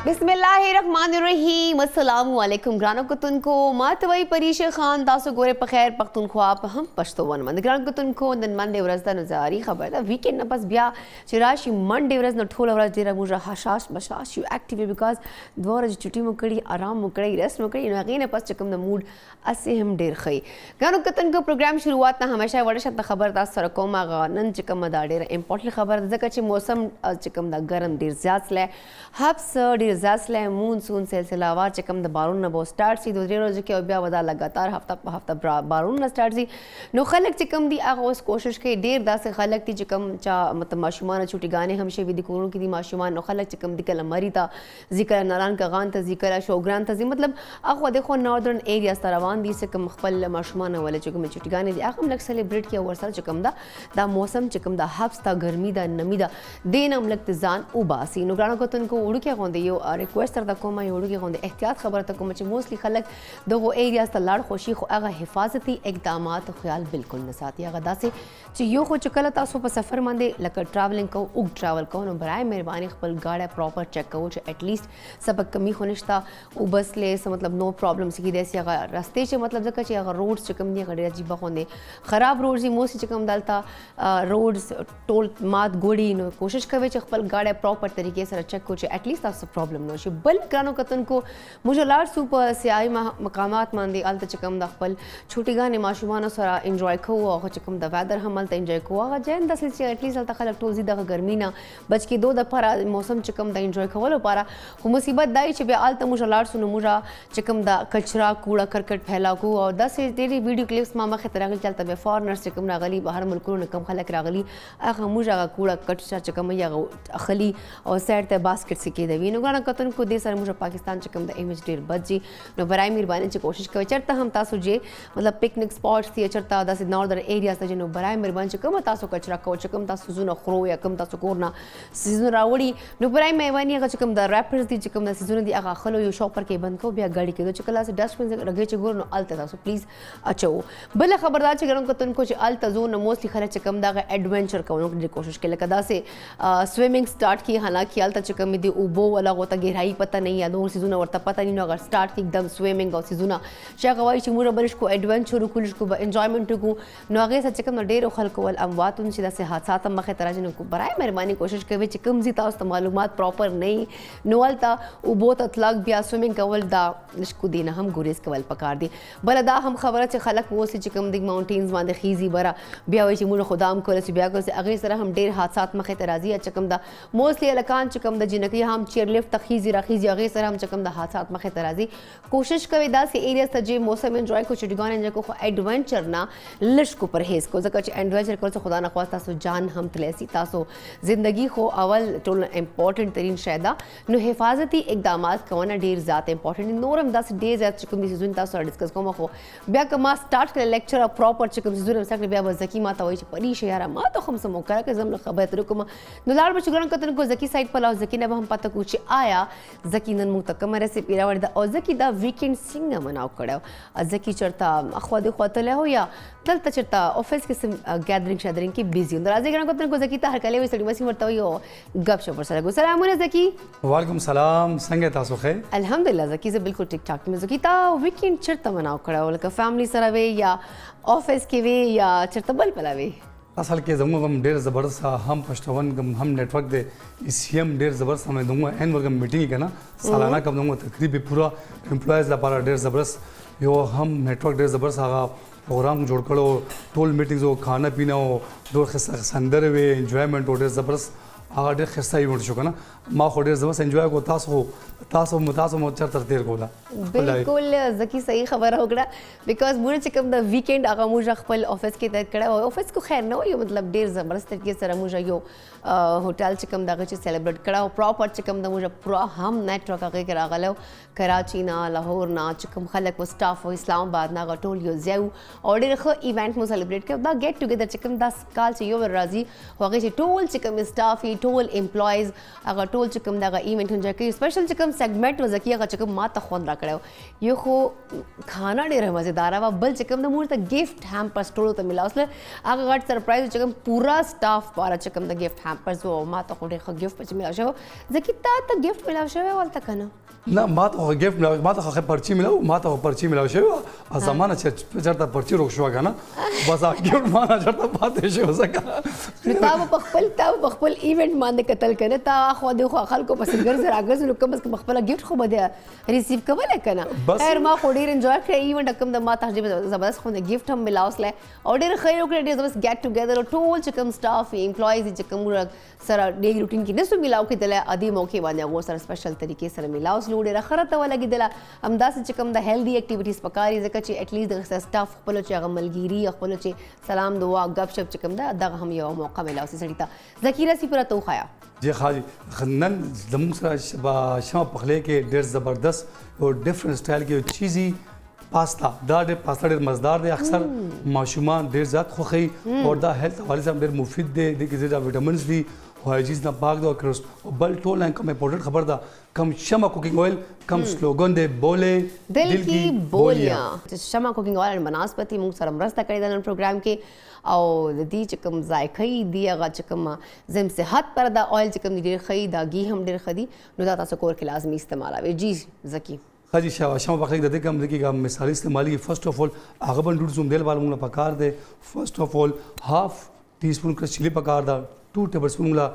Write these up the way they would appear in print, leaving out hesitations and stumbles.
बिस्मिल्लाहिर्रहमानिर्रहीम अस्सलामु अलैकुम ग्रानो कुतुन को मातवई परीशे खान तासो गोरे पखैर पख्तूनख्वा हम पश्तोवन मंद ग्रान कुतुन को नन मंडे वरस द नजारी खबर द वीकेंड न बस बिया चिराशी मंडे वरस न ठोल वरस देरा मुजा हशाश बशाश यू एक्टिव बिकॉज द्वार छुट्टी मुकड़ी आराम मुकड़ी रेस्ट मुकड़ी नगीने पस चकम द मूड असे हम डेर खई ग्रानो कुतुन को प्रोग्राम शुरुआत न हमेशा वरशत खबर दा सरकोमा गा नन चकम दा डेर इंपॉर्टेंट खबर जकचे मौसम चकम दा गरम देर ज्यादा ले हब्स डिजास्ले मानसून सिलसिलावार चकम द बारून न बो स्टार्ट सी दूसरे रोज के बिया वदा लगातार हफ्ता बारून न स्टार्ट सी नो खलक चकम दी आगोस कोशिश के देर दा से खलक ती चकम चा मतलब माशुमान छुट्टी गाने हमशे विधि कोरों की दी माशुमान नो खलक चकम दी कल मरीता जिक्र नारान का गान त जिक्र शोग्रान त मतलब आखो देखो नॉर्दर्न एरियाज तरवान दी से कम खपल माशुमान वाले चकम छुट्टी गाने दी आखम लग सेलिब्रेट किया वर्सल चकम दा मौसम चकम दा हब्स ता गर्मी दा नमी दा देन हम लगत जान उबासी नो ग्रानो को तुनको उड़ के गोंदे यो रिक्वेस्ट तर तको मा उड़ के गोंदे एहतियात खबर तको मच मोस्टली खलक दो एरियाज त लाड़ खुशी खो अगा हिफाजती इकदामात ख्याल बिल्कुल नसाती अगा दासे च यो खो चकल तासो पर सफर मंदे लक ट्रैवलिंग को उग ट्रैवल को नो बराए मेहरबानी खपल गाड़ा प्रॉपर चेक को एटलीस्ट सब कमी होनिश्ता उबस ले मतलब नो प्रॉब्लम सी देसी अगा रास्ते च मतलब जक च अगा रोड्स चकम नी गड़े अजीब गोंदे खराब रोड जी मोसी चकम दालता रोड्स टोल मात गोड़ी नो कोशिश कवे च खपल गाड़ा प्रॉपर तरीके से चेक को एटलीस्ट तासो प्रॉब्लम नो शे बल ग्रानो कतन को मुझे लार सुपर सियाई मकामात मंदे अलत चकम द खपल छुट्टी गाने माशुमानो सरा एंजॉय खो और चकम द वेदर हम अलत एंजॉय खो अगर जैन दस से एटलीस्ट अलत खलक टोजी द गर्मी ना बच के दो द पारा मौसम चकम द एंजॉय खो लो पारा हो मुसीबत दाई छे बे अलत मुझे लार सुनो मुझा चकम द कचरा कूड़ा करकट फैला को और 10 से तेरी वीडियो क्लिप्स मामा खतरा चलता बे फॉरेनर्स चकम रागली बाहर मुल्कों ने कम खलक रागली अगर मुझा कूड़ा कचरा चकम या खली और साइड ते बास्केट से के देवी नो गाना कतन को दे सर मुझे पाकिस्तान चकम द इमेज डेर बजी नो बराई मेहरबानी ची कोशिश करे चरता हम तासो जे मतलब पिकनिक स्पॉट्स थी चरता द नॉर्दर्न एरियाज त नो बराई मेहरबानी चकम तासो कचरा को चकम तासो जुना खरो या कम तासो कोरना सीजन रावड़ी नो बराई मेहरबानी अगर चकम द रैपर्स दी चकम द सीजन दी अगा खलो यो शॉपर के बंद को बिया गाड़ी के दो चकला से डस्टबिन से रगे च गोर नो अलत तासो प्लीज अचो बला खबरदार च गरम कतन को च अलत जोन मोस्टली खले चकम द एडवेंचर को नो कोशिश के लकदा से स्विमिंग स्टार्ट की हालांकि अलत चकम दी उबो वाला होता गहराई पता नहीं या दो सीजुना वर्ता पता नहीं अगर स्टार्ट की एकदम स्विमिंग और सीजुना शागवाई चिमुरा बरिश को एडवेंचर कुल को एंजॉयमेंट को नगे सचकम डेरो खलको वल अमवात उन सिदा से हादसात मखे तराजन को बराए मेहरबानी कोशिश करे चिकम जी तास तो मालूमात प्रॉपर नहीं नोलता उबो ततलक बिया स्विमिंग कवल दा लिशकु देना हम गुरेस कवल पकार दी बलदा हम खबर से खलक वो से चिकम दिग माउंटेन्स मांदे खीजी बरा बिया वही चिमुरा खुदाम को से बिया को से अगे सरा हम डेर हादसात मखे तराजी चकम दा मोस्टली अलकान चकम द जिनकी हम चेयर लिफ्ट तखीजी रखीजी अगे सर हम चकम द हादसात मखे तराजी कोशिश करे दा से एरिया तजे मौसम एंजॉय को चुटिगान एंजॉय को एडवेंचर ना लिश को परहेज को जक एडवेंचर को खुदा ना ख्वास्ता सो जान हम तलेसी तासो जिंदगी को अवल टोल इंपॉर्टेंट तरीन शायदा नो हिफाजती इकदामात कवना ढेर ज़्यादा इंपॉर्टेंट नोरम 10 डेज एट चकम दी सीजन तासो डिस्कस को मखो बिया कमा स्टार्ट कर लेक्चर प्रॉपर चकम सीजन में सकले बिया जकी माता वही परीश यारा मा तो हम समो कर के जम खबर तरुकुमा नुलार बचगरन कतन को जकी साइड पर लाओ जकी ने हम पता कुछ आया जकी नन मुतकमरे से पीरावड़ दा और जकी दा वीकेंड सिंग मनाव कड़ो जकी चरता अखवाद ख्वातले हो या दलता चरता ऑफिस के गैदरिंग शैदरिंग की बिजी अंदर आज गरन कतन को जकी ता हर कले वे सड़ी मसी मरता हो गपशप पर सलाम सलाम जकी वालेकुम सलाम संगे तासो खे अल्हम्दुलिल्लाह जकी से बिल्कुल ठीक ठाक में जकी ता वीकेंड चरता मनाव कड़ो लका फैमिली सरवे या ऑफिस के वे या चरता बल पलावे असल के जमो हम डेर जबरदस्त हम पश्तवन हम नेटवर्क दे इसी हम डेर जबरदस्त हमें दूंगा एन वर्ग मीटिंग है ना सालाना कब दूंगा तकरीबन पूरा एम्प्लॉयज़ ला पारा डेर जबरदस्त यो हम नेटवर्क डेर जबरदस्त आगा प्रोग्राम जोड़ करो टोल मीटिंग्स हो खाना पीना हो दो संदर वे एंजॉयमेंट हो डेर जबरदस्त आगा डेर खस्ता इवेंट चुका ना माँ को डेर जबरदस्त एंजॉय को तासो मोचर तरतेर कोला बिल्कुल जकी सही खबर हो गया बिकॉज मुझे चिकम द वीकेंड आगा मुझे खपल ऑफिस के तहत कड़ा ऑफिस को खैर ना हो ये मतलब डेर जबरदस्त तरीके से मुझे यो होटल चिकम दा के सेलिब्रेट कड़ा प्रॉपर चिकम दा मुझे पूरा हम नेटवर्क आगे करा गलो कराची ना लाहौर ना चिकम खलक वो स्टाफ हो इस्लामाबाद ना गटोल यो जेउ और डेर ख इवेंट मु सेलिब्रेट के दा गेट टुगेदर चिकम दा काल से यो राजी हो गए टोल चिकम स्टाफ ही ټول امپلایز هغه ټول چې کوم دغه ایونټ انجوای کوي سپیشل چې کوم سیګمنټ و زکی هغه چې کوم ما ته خوند راکړی یو خو کھانا ډېره مزیدار و بل چې کوم د مور ته ګفټ هامپرز ټولو ته ملاو سره هغه غټ سرپرایز چې کوم پورا سټاف پاره چې کوم د ګفټ هامپرز و ما ته خو ډېر ښه ګفټ پچې ملاو شوی زکی تا ته ګفټ ملاو شوی ولته که نه نه ما ته خو ګفټ ملاو ما ته خو پرچی ملاو ما ته پرچی ملاو شوی وه زمانه چې چېرته پرچی روک شوه که نه بس هغه ګفټ ما نه چېرته پاتې شوی ځکه نو تا به په خپل ایونټ باندې کتل که نه تا خو د خو خلکو پسې ګرځې راګرځې نو کم از کم خپله ګفټ خو به دې ریسیو کولی که نه خیر ما خو ډېر انجوای کړی ایونټ کوم د ما ته ډېر زبردست خو د ګفټ هم ملاو سلی او ډېر ښه یې وکړی ډېر زبردست ګیټ ټوګیدر او ټول چې کوم سټاف امپلایز چې کوم سره ډیلی روټین کې نسو ملاو کېدلی ادي موقع باندې هغو سره سپیشل طریقې سره ملاو سلو ډېره ښه راته ولګېدله همداسې چې کوم د هیلدي اکټیویټیز پکار دي ځکه چې ایټلیسټ دغه سټاف خپلو چې هغه ملګري خپلو چې سلام دعا ګپ شپ چې کوم ده دغه هم یو موقع ملاو سي سړي ته ذکیره سي پوره ته وښایه جی خاجي نن زموږ سره شمع پخلی کې ډېر زبردست او ډفرنٹ سټایل کې چیزي پاستا دا ډېر پاستا ډېر مزدار دی اکثر ماشومان ډېر زیات خوښوي او دا هیلث حوالې سره ډېر مفید دی دې کې زیاده ویټامینز دي هایجیز نه پاک دی او بل ټول نه کوم امپورټنټ خبر ده کم شمع کوکنګ اویل کم سلوګن دی بولې دل کی بولیا چې شمع کوکنګ اویل بناسپتی موږ سره مرسته کړې ده نن پروګرام کې او د دې چې کوم ذایقه دی هغه چې کوم زم صحت پر دا اویل چې کوم ډېر ښه دا ګي هم ډېر ښه دي نو دا تاسو کور کې لازمي استعمالوئ جی ذکی حاجی شمع پخلی د دې کوم دغه مثالي استعمالي فرست اف اول هغه باندې ډوډ زوم دیل باندې موږ پکار دی فرست اف اول هاف ټي سپون کړ چili پکار دا 2 ټیبل سپون لا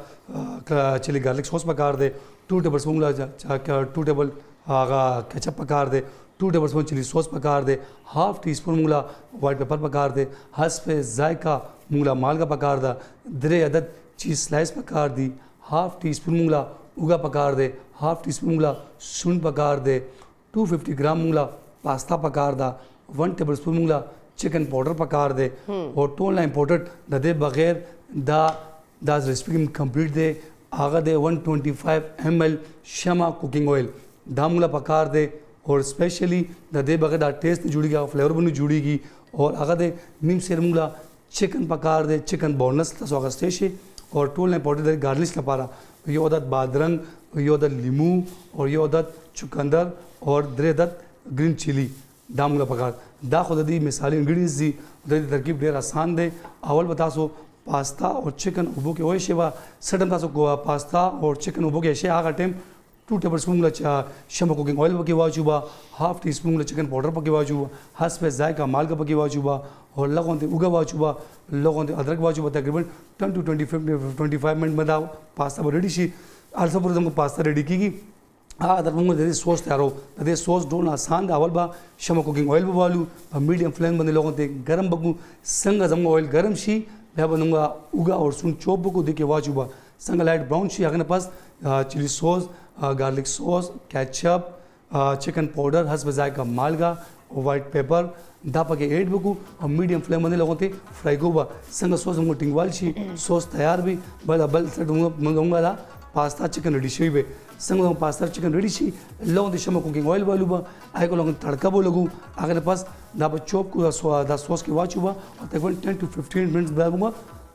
چili ګارلک سوس پکار دی 2 ټیبل سپون لا 2 ټیبل هغه کچپ پکار دی 2 ټیبل سپون چili سوس پکار دی هاف ټي سپون موږ لا وائٹ پیپر پکار دی حسب ذائقہ موږ لا مالګه پکار دا 3 عدد چیز سلائس پکار دی هاف ټي سپون موږ لا اوګه پکار دی هاف ټي سپون موږ لا سون پکار دی 250 ग्राम मूंगला पास्ता पकार दा 1 टेबल स्पून मूंगला चिकन पाउडर पकार दे और टोल इम्पोर्टेड दे बगैर दा रेसिपी कंप्लीट दे आगा दे 125 ml शमा कुकिंग ऑयल दा मूंगला पकार दे और स्पेशली दे बगैर दा टेस्ट जुड़ेगा फ्लेवर बनी जुड़ेगी और आगा दे नीम सेर मूंगला चिकन पकार दे चिकन बोनस तसो आगा स्टेशे और टोल इम्पोर्टेड दे गार्लिश लपारा ये उदत बादरंग ये उदत लीमू और ये उदत चुकंदर और 3 عدد ग्रीन चिली دا موږ پکار دا خو د دې مثالي انګریډینټس دي د دې ترکیب ډېر آسان دی اول به تاسو پاستا او چکن اوبو کې وای شي وا سډم تاسو کو پاستا او چکن اوبو کې شي هغه ټیم 2 ټیبل سپون شمع کوکنګ اویل پکې واچوبا هاف ټي سپون چکن پاؤډر پکې واچوبا حسب ذائقہ مالګه پکې واچوبا او لغون ته اوګه واچوبا لغون ته ادرک واچوبا تقریبا 10 to 25 منټ باندې پاستا ریډي شي البته پر زموږ پاستا ریډي کیږي در موږ د دې سوس تیارو د دې سوس ډول آسان دی اول به شمع کوکنګ اویل به والو په میډیم فلیم باندې لوګون ته ګرم بګو څنګه زموږ اویل ګرم شي بیا به موږ اوګه او سون چوپ بګو د کې واچو به څنګه لایټ براون شي هغه نه پس چili سوس ګارلک سوس کیچپ چکن پاؤډر حسب ذائقہ مالګه او وائٹ پیپر دا پکې ایډ بګو او میډیم فلیم باندې لوګون ته فرای کو به څنګه سوس موږ ټینګوال شي سوس تیار وي بل څه موږ دا پاستا چکن ریډي شوی به څنګه پاستا چکن ریډي شي لوګون د شمع کوکنګ اویل والو به هغه لوګون تړکا به لګو هغه پس دا به چوپ کو دا سوس کې واچو به او تقریبا 10 to 15 منټس بعد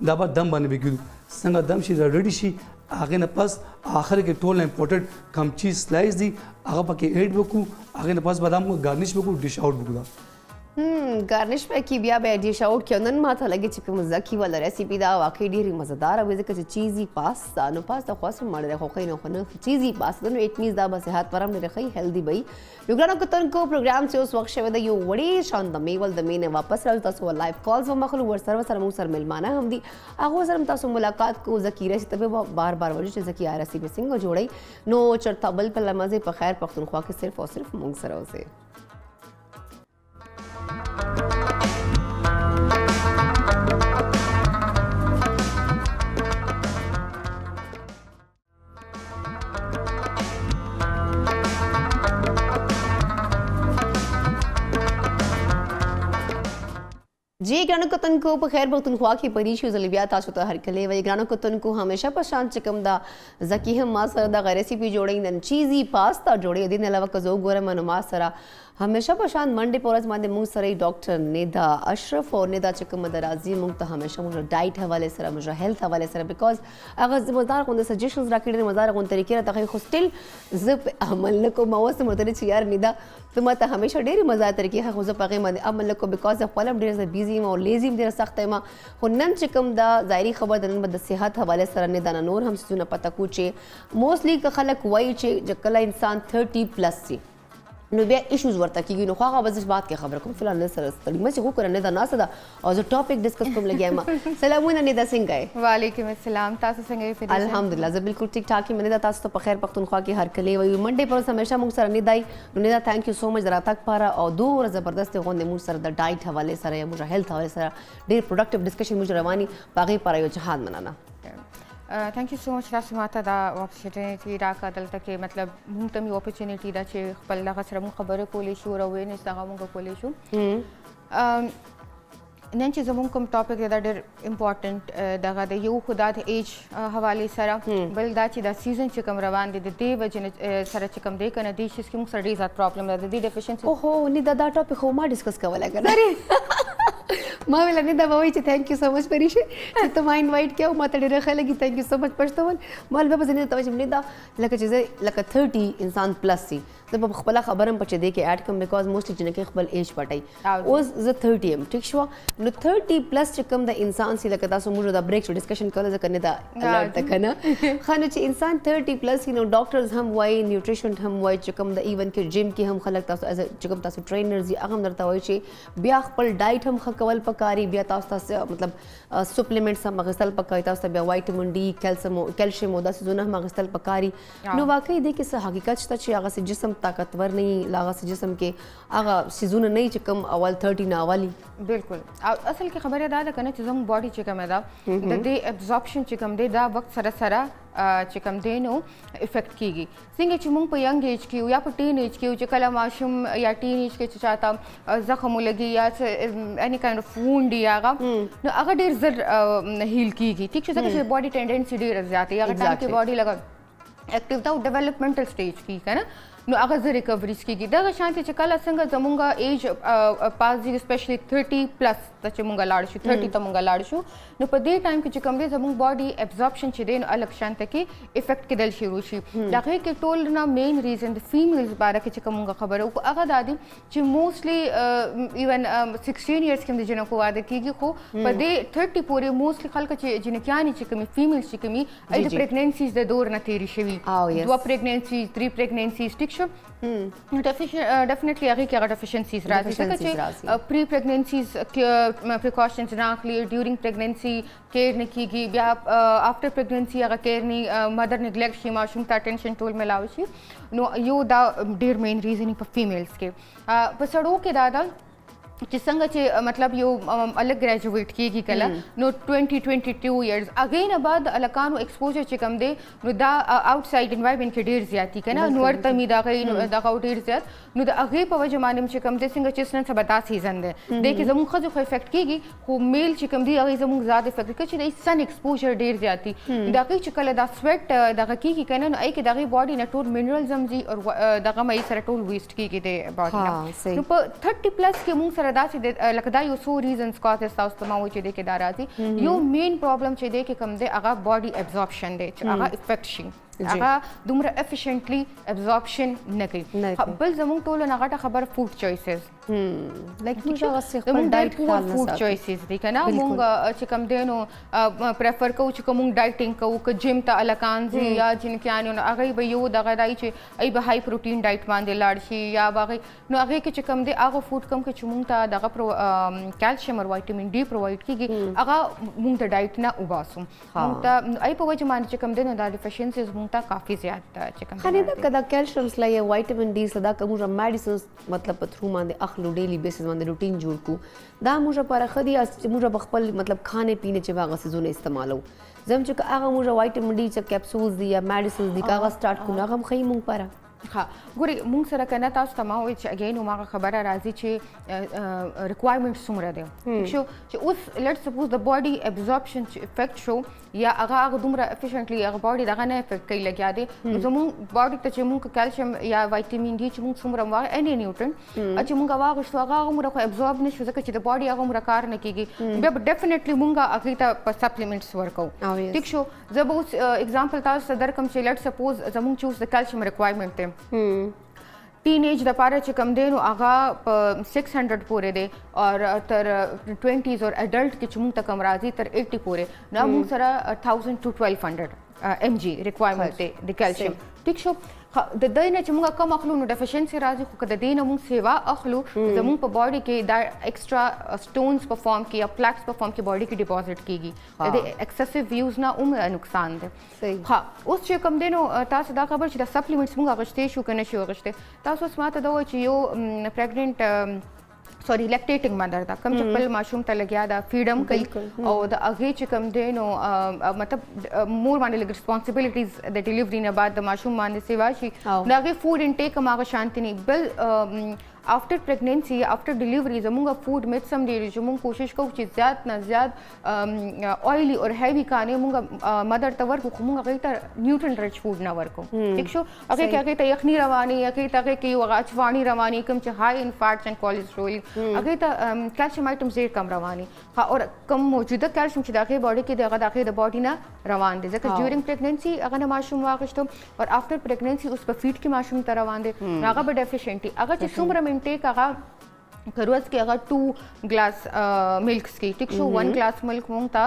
دا به دم باندې وکړو څنګه دم شي ریډي شي هغه نه پس آخر کې ټول امپورټنټ کم چیز سلایس دي هغه پکې ایډ وکړو هغه نه پس بادام ګارنیش وکړو ډیش اوټ وکړو ګارنش په کې بیا به ډیش اوټ کې نن ماته لګي چې کوم زکی ولا ریسیپي دا واقعي ډیره مزدار او ځکه چې چیزي پاستا نو پاستا خاص مړه خو خو نه چیزي پاستا نو اټ مینز دا به صحت پرم نه رخي هیلدي وي نو ګرانو کتن کو پروګرام چې اوس وخت شوی دا یو وړي شان د میول د مینه واپس راځي تاسو لایف کالز و مخلو ور سره مو سره ملمانه هم دي هغه سره تاسو ملاقات کو ذکیره چې تبه بار بار وځي چې ذکیه ریسیپي څنګه جوړي نو چرته بل په لمزه په خیر پختونخوا کې صرف او صرف مونږ سره اوسه जी ग्रानो कतन को په خیر پختونخوا کې پریشو زلبیا تاسو ته هر کله وی ग्रानो کتن کو همیشه په شان چکم دا زکی هم ما سره دا ریسیپی جوړی نن چیزی پاستا جوړی دین علاوه کزو ګورم نو ما سره همیشه په شان منډې په ورځ باندې موږ سره ډاکټر نیدا اشرف او نیدا چې کومه د راځي موږ ته همیشه موږ ډایټ حواله سره موږ هیلث حواله سره بیکاز هغه مزدار غونډه سجیشنز راکړي دي مزدار غونډه طریقې راته خو سټیل زه عمل نکوم او سم ورته چې یار نیدا ته ماته همیشه ډېری مزه طریقې خو زه په هغې باندې عمل نکوم بیکاز خپل هم ډېر زه بیزي یم او لیزي یم ډېره سخته یم خو نن چې کوم دا ظاهري خبر د نن به د صحت حواله سره نه دا نور هم څیزونه پته کو چې موستلی که خلک وایي چې کله انسان 30 پلس سي نو بیا ایشوز ورته کېږي نو خو هغه به زه بات کې خبره کوم فی الحال نه سره ستړي مې چې وکړه نه دا ناسته ده او زه ټاپک ډسکس کوم لګیا یم سلامونه نیدا څنګه یې وعلیکم السلام تاسو څنګه یې فریضه الحمدلله زه بالکل ټیک ټاک یم نیدا تاسو ته په خیر پښتونخوا کې هر کلی وي منډې پر همیشه موږ سره نیدای نو نیدا ثانک یو سو مچ راتګ لپاره او دوه زبردست غونډه موږ سره د ډایټ حواله سره یا موږ هیلث حواله سره ډېر پروډکټیو ډسکشن موږ رواني باغې پر یو جهاد مننه थैंक यू सो मच تاسو ماته دا اپورچونټی راکړه دلته کې مطلب موږ ته یو اپورچونټی دا چې خپل دغه سره موږ خبرې کولې شو او وینې څنګه موږ کولې شو نن چې زموږ کوم ټاپک دا ډېر امپورټنٹ دغه د یو خدا د ایج حواله سره بل دا چې دا سیزن چې کوم روان دي د دې وجه سره چې کوم دی کنه د شي کې موږ سره ډېر زیات پرابلم ده د دې ډیفیشنسي اوهو نیدا دا ټاپک خو ما ډسکس کولای کنه ما ویل نیدا وایي چې ثانک یو سو مچ پریشه چې ته ما انوایټ کړو ما ته ډېر ښه لګي ثانک یو سو مچ پښتون مال به زنه ته چې نیدا لکه چې لکه 30 انسان پلس سي زه په خپل خبرم پچې دی کې اډ کوم بیکاز موستلی جن کې خپل ایج پټای اوس زه 30 ام ټیک شو نو 30 پلس چې کوم د انسان سي لکه تاسو موږ دا بریک ډسکشن کول ځکه نه دا الرټ کنه خانه چې انسان 30 پلس نو ډاکټرز هم وایي نیوټریشن هم وایي چې کوم د ایون کې جیم کې هم خلک تاسو چې کوم تاسو ټرینرز یې هغه درته وایي چې بیا خپل ډایټ هم خکول پکاري بیا تاسو مطلب سپلیمنټس هم غسل پکاري تاسو بیا وایټامین ډي کیلشیم او داسې زونه هم غسل پکاري نو واقعي دې کې څه حقیقت شته چې هغه جسم طاقتور نه لاغه جسم کې هغه سيزونه نه چې کوم اول 30 نه اولی بالکل اصل کې خبره دا ده کنه چې زموږ باډي چې کوم ده د دې ابزورپشن چې کوم دی دا وخت سره سره چې کوم دی نو افیکټ کیږي څنګه چې موږ په ینګ ایج کې یا په ټین ایج کې چې کله ماشوم یا ټین ایج کې چې چاته زخم ولګي یا اني کایند اف ووند یاغه نو هغه ډیر زر هیل کیږي ټیک څه چې باډي ټینډنسي ډیر زیاته یا هغه ټایم کې باډي لګا اکټیو دا ډیولپمنټل سټیج کې کنه نو هغه زه ریکوري کیږي دا شانتي چې کله څنګه زمونږه ایج پاس دي سپیشلی 30 پلس چې مونږ لاړ شو 30 ته مونږ لاړ شو نو په دې ټایم کې چې کوم دی زمونږ باډي ابزورپشن چې دی نو الګ شانته کې افیکټ کېدل شروع شي دا کې ټول نه مین ریزن د فیمیلز باره کې چې کوم خبره او هغه د دې چې موستلی ایون 16 ایئرز کې د جنکو واده کیږي خو په دې 30 پورې موستلی خلک چې جنکیانی چې کومي فیمیلز چې کومي د پریګننسیز د دور نه تیری شوی دوه پریګننسیز 3 پریګننسیز ټیک شو ډیفینیټلی هغه کې هغه ډیفیشنسیز راځي ځکه چې پری پریګننسیز پریکاشنز نه اخلي ډیورینګ پریګننسي کیر نه کیږي بیا افټر پریګننسي هغه کیر نه مدر نیګلیکټ شي ماشوم ته اټینشن ټول ملاوي شي نو یو دا ډیر مین ریزن په فیمیلز کې په سړو کې دا چې څنګه چې مطلب یو الګ ګریجویټ کیږي کله نو 22 ایئرز اگین بعد الکانو ایکسپوجر چې کم دی نو دا آوټساید انوایرنمنت کې ډیر زیاتی کنه نو ورته می دا غي نو دا ډیر زیات نو د هغه په وجه باندې چې کم دی څنګه چې سن سبتا سیزن دی د کې زموږ خو افیکټ کیږي خو میل چې کم دی هغه زموږ زیات افیکټ کوي چې د سن ایکسپوجر ډیر زیاتی دا کې چې کله دا سویټ دغه کیږي کنه نو ای کې دغه باډي نه ټول منرالز هم دي او دغه مې سره ټول ویسټ کیږي د باډي نو په 30 پلس کې موږ سره دا چې لکه دا یو څو ریزنز کاز تاسو ته ما وایي چې د کې دا راځي یو مین پرابلم چې دی کې کوم دی هغه باډي ابزورپشن دی چې هغه افیکټ شي هغه دومره افیشنټلی ابزورپشن نه کوي بل زموږ ټول نه غټه خبر فود چويسز لایک موږ هغه خپل ډایټ خیال فود چويسز دي کنه موږ چې کوم دی نو پریفر کوو چې کوم ډایټینګ کوو که جیم ته الکان زی یا جن کې انو هغه به یو دغه دای چې ای به های پروتین ډایټ باندې لاړ شي یا باغې نو هغه کې چې کوم دی هغه فود کم کې چې موږ ته دغه کیلشیم او وایټامین ډي پرووایډ کیږي هغه موږ ته ډایټ نه وباسو موږ ته ای په وجه باندې چې کوم دی نو دا ډیفیشنسیز موږ ته کافي زیات چې کوم خانه دا کدا کیلشیم سلای وایټامین ډي صدا کوم میډیسنز مطلب په تھرو باندې اخلو ډیلی بیسس باندې روټین جوړ کو دا موږ پر خدي موږ خپل مطلب خانه پینے چې واغه سيزونه استعمالو زم چې هغه موږ وایټامین ډي چې کیپسولز دي یا میډیسنز دي هغه سٹارټ کو هغه خې موږ پر ها ګوري مونږ سره کنه تاسو ته ما وایي چې اگین ما خبره راځي چې ریکوایرمنټ څومره دی شو چې اوس لیټ سپوز د باډي ابزورپشن افیکټ شو یا هغه دومره افیشنټلی هغه باډي دغه نه افیکټ کوي لګیا دی زموږ باډي ته چې مونږ کیلشیم یا وایټامین ډي چې مونږ څومره واغ اني نیوټرن چې مونږ واغښتو هغه عمره خو ابزورب نشو ځکه چې د باډي هغه عمره کار نه کیږي بیا ډیفینیټلی مونږ هغه ته په سپلیمنټس ورکو ټیک شو زه به اوس اگزامپل تاسو ته درکم چې لیټ سپوز زموږ چې اوس د کیلشیم ریکوایرمنټ دی ټین ایج د پاره چې کم دی نو هغه په 600 پورې دی او تر 20s اور اډلټ کې چې مونږ ته کم راځي تر 80 پورې نو مونږ سره 1000 to 1200 mg ریکوایرمنټ دی د کیلشیم ټیک شو د دې نه چې موږ کم اخلو نو ډیفیشنسي راځي خو د دې نه موږ سیوا اخلو زموږ په باډي کې دا ایکسترا سټونز په فارم کې یا پلاکس په فارم کې باډي کې ډیپوزټ کیږي د ایکسیسیو یوز نه نقصان دی ها اوس چې کم دی نو تاسو دا خبر چې د سپلیمنټس موږ غشتې شو کنه شو غشتې تاسو سماته دا وایي چې یو پریګننټ سوري لیکټیټینګ مدر دا کم چې خپل ماشوم ته لګیا دا فیډم کوي او د هغې چې کم دی نو مطلب مور باندې لږ ریسپانسبلیټیز د ډیلیوري نه بعد د ماشوم باندې سیوا شي د هغې فوډ انټیک هم هغه شانتي نه بل after pregnancy after delivery زموږ فوډ میټ سم ډېر چې موږ کوشش کوو چې زیات نه زیات اویلی اور هیوي کانې موږ مدر ته ورکو خو موږ هغې ته نیوټرن رچ فوډ نه ورکو ټیک شو هغې کې هغې ته یخني رواني هغې ته هغې کې یو هغه اچواني رواني کوم چې هائی ان فیټس اینڈ کولیسټرول هغې ته کیلشیم آیټمز ډېر کم رواني او کم موجوده کیلشیم چې د هغې باډي کې دی هغه د هغې د باډي نه روان دی ځکه ډیورنګ پریګننسي هغه نه ماشوم واخیستو اور آفټر پریګننسي اوس په فیډ کې ماشوم ته روان دی هغه به ډیفیشنټي هغه چې څومره انټیک هغه کروز کې هغه 2 ګلاس ملکس کې ټیک شو 1 ګلاس ملک مونږ ته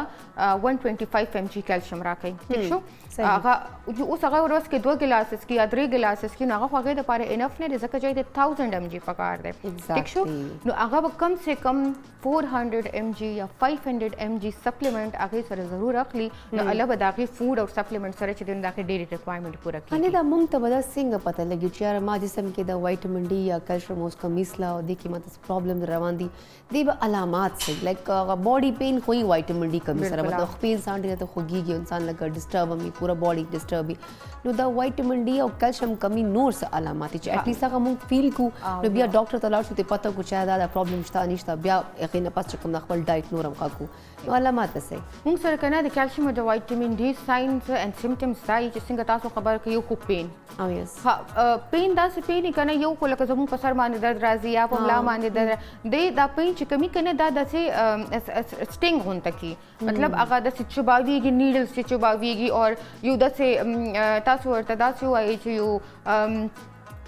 125 mg کیلشیم راکړي ټیک شو هغه اوس هغه ورځ کې 2 ګلاسز کې یا 3 ګلاسز کې هغه هغه د لپاره انف نه ځکه چې د 1000 mg پکار دی ټیک شو نو هغه کم سے کم 400 mg یا 500 mg سپلیمنٹ هغه سره ضرور اخلي نو الله به داغي فود او سپلیمنٹ سره چې دغه ډیری ریکوایرمنٹ پوره کړي اني دا مونږ ته بل څنګه پته لګي چې ما جسم کې د وایټامین ډي یا کیلشیم اوس کمی سلا او د کې مت پرابلم روان دي دی به علامات سي لایک باډي پین کوئی وایټامین ډي کمی سره مطلب خپل انسان ته خوږيږي انسان لکه ډیسټرب می پورا باډي ډیسټرب نو دا وایټامین ډي او کیلشیم کمی نور څه علامات چې اټ لیست هغه مونږ فیل کو نو بیا ډاکټر ته لاړ شو ته پته کو چې دا پرابلم شته نشته بیا یقینا پس چې کوم خپل ډایټ نورم خاکو نو علامات څه مونږ سره کنه د کیلشیم او د وایټامین ډي ساينز اند سمپټمز دای چې څنګه تاسو خبر کوي یو کو پین او یس پین دا څه پین کنه یو کو لکه زموږ په سر باندې درد راځي یا په ملا باندې درد دی دا پین چې کمی کنه دا داسې سټینګ هونته کی مطلب هغه داسې چباویږي نیډلز چې چباویږي او یو داسې تاسو ورته داسې وایي چې یو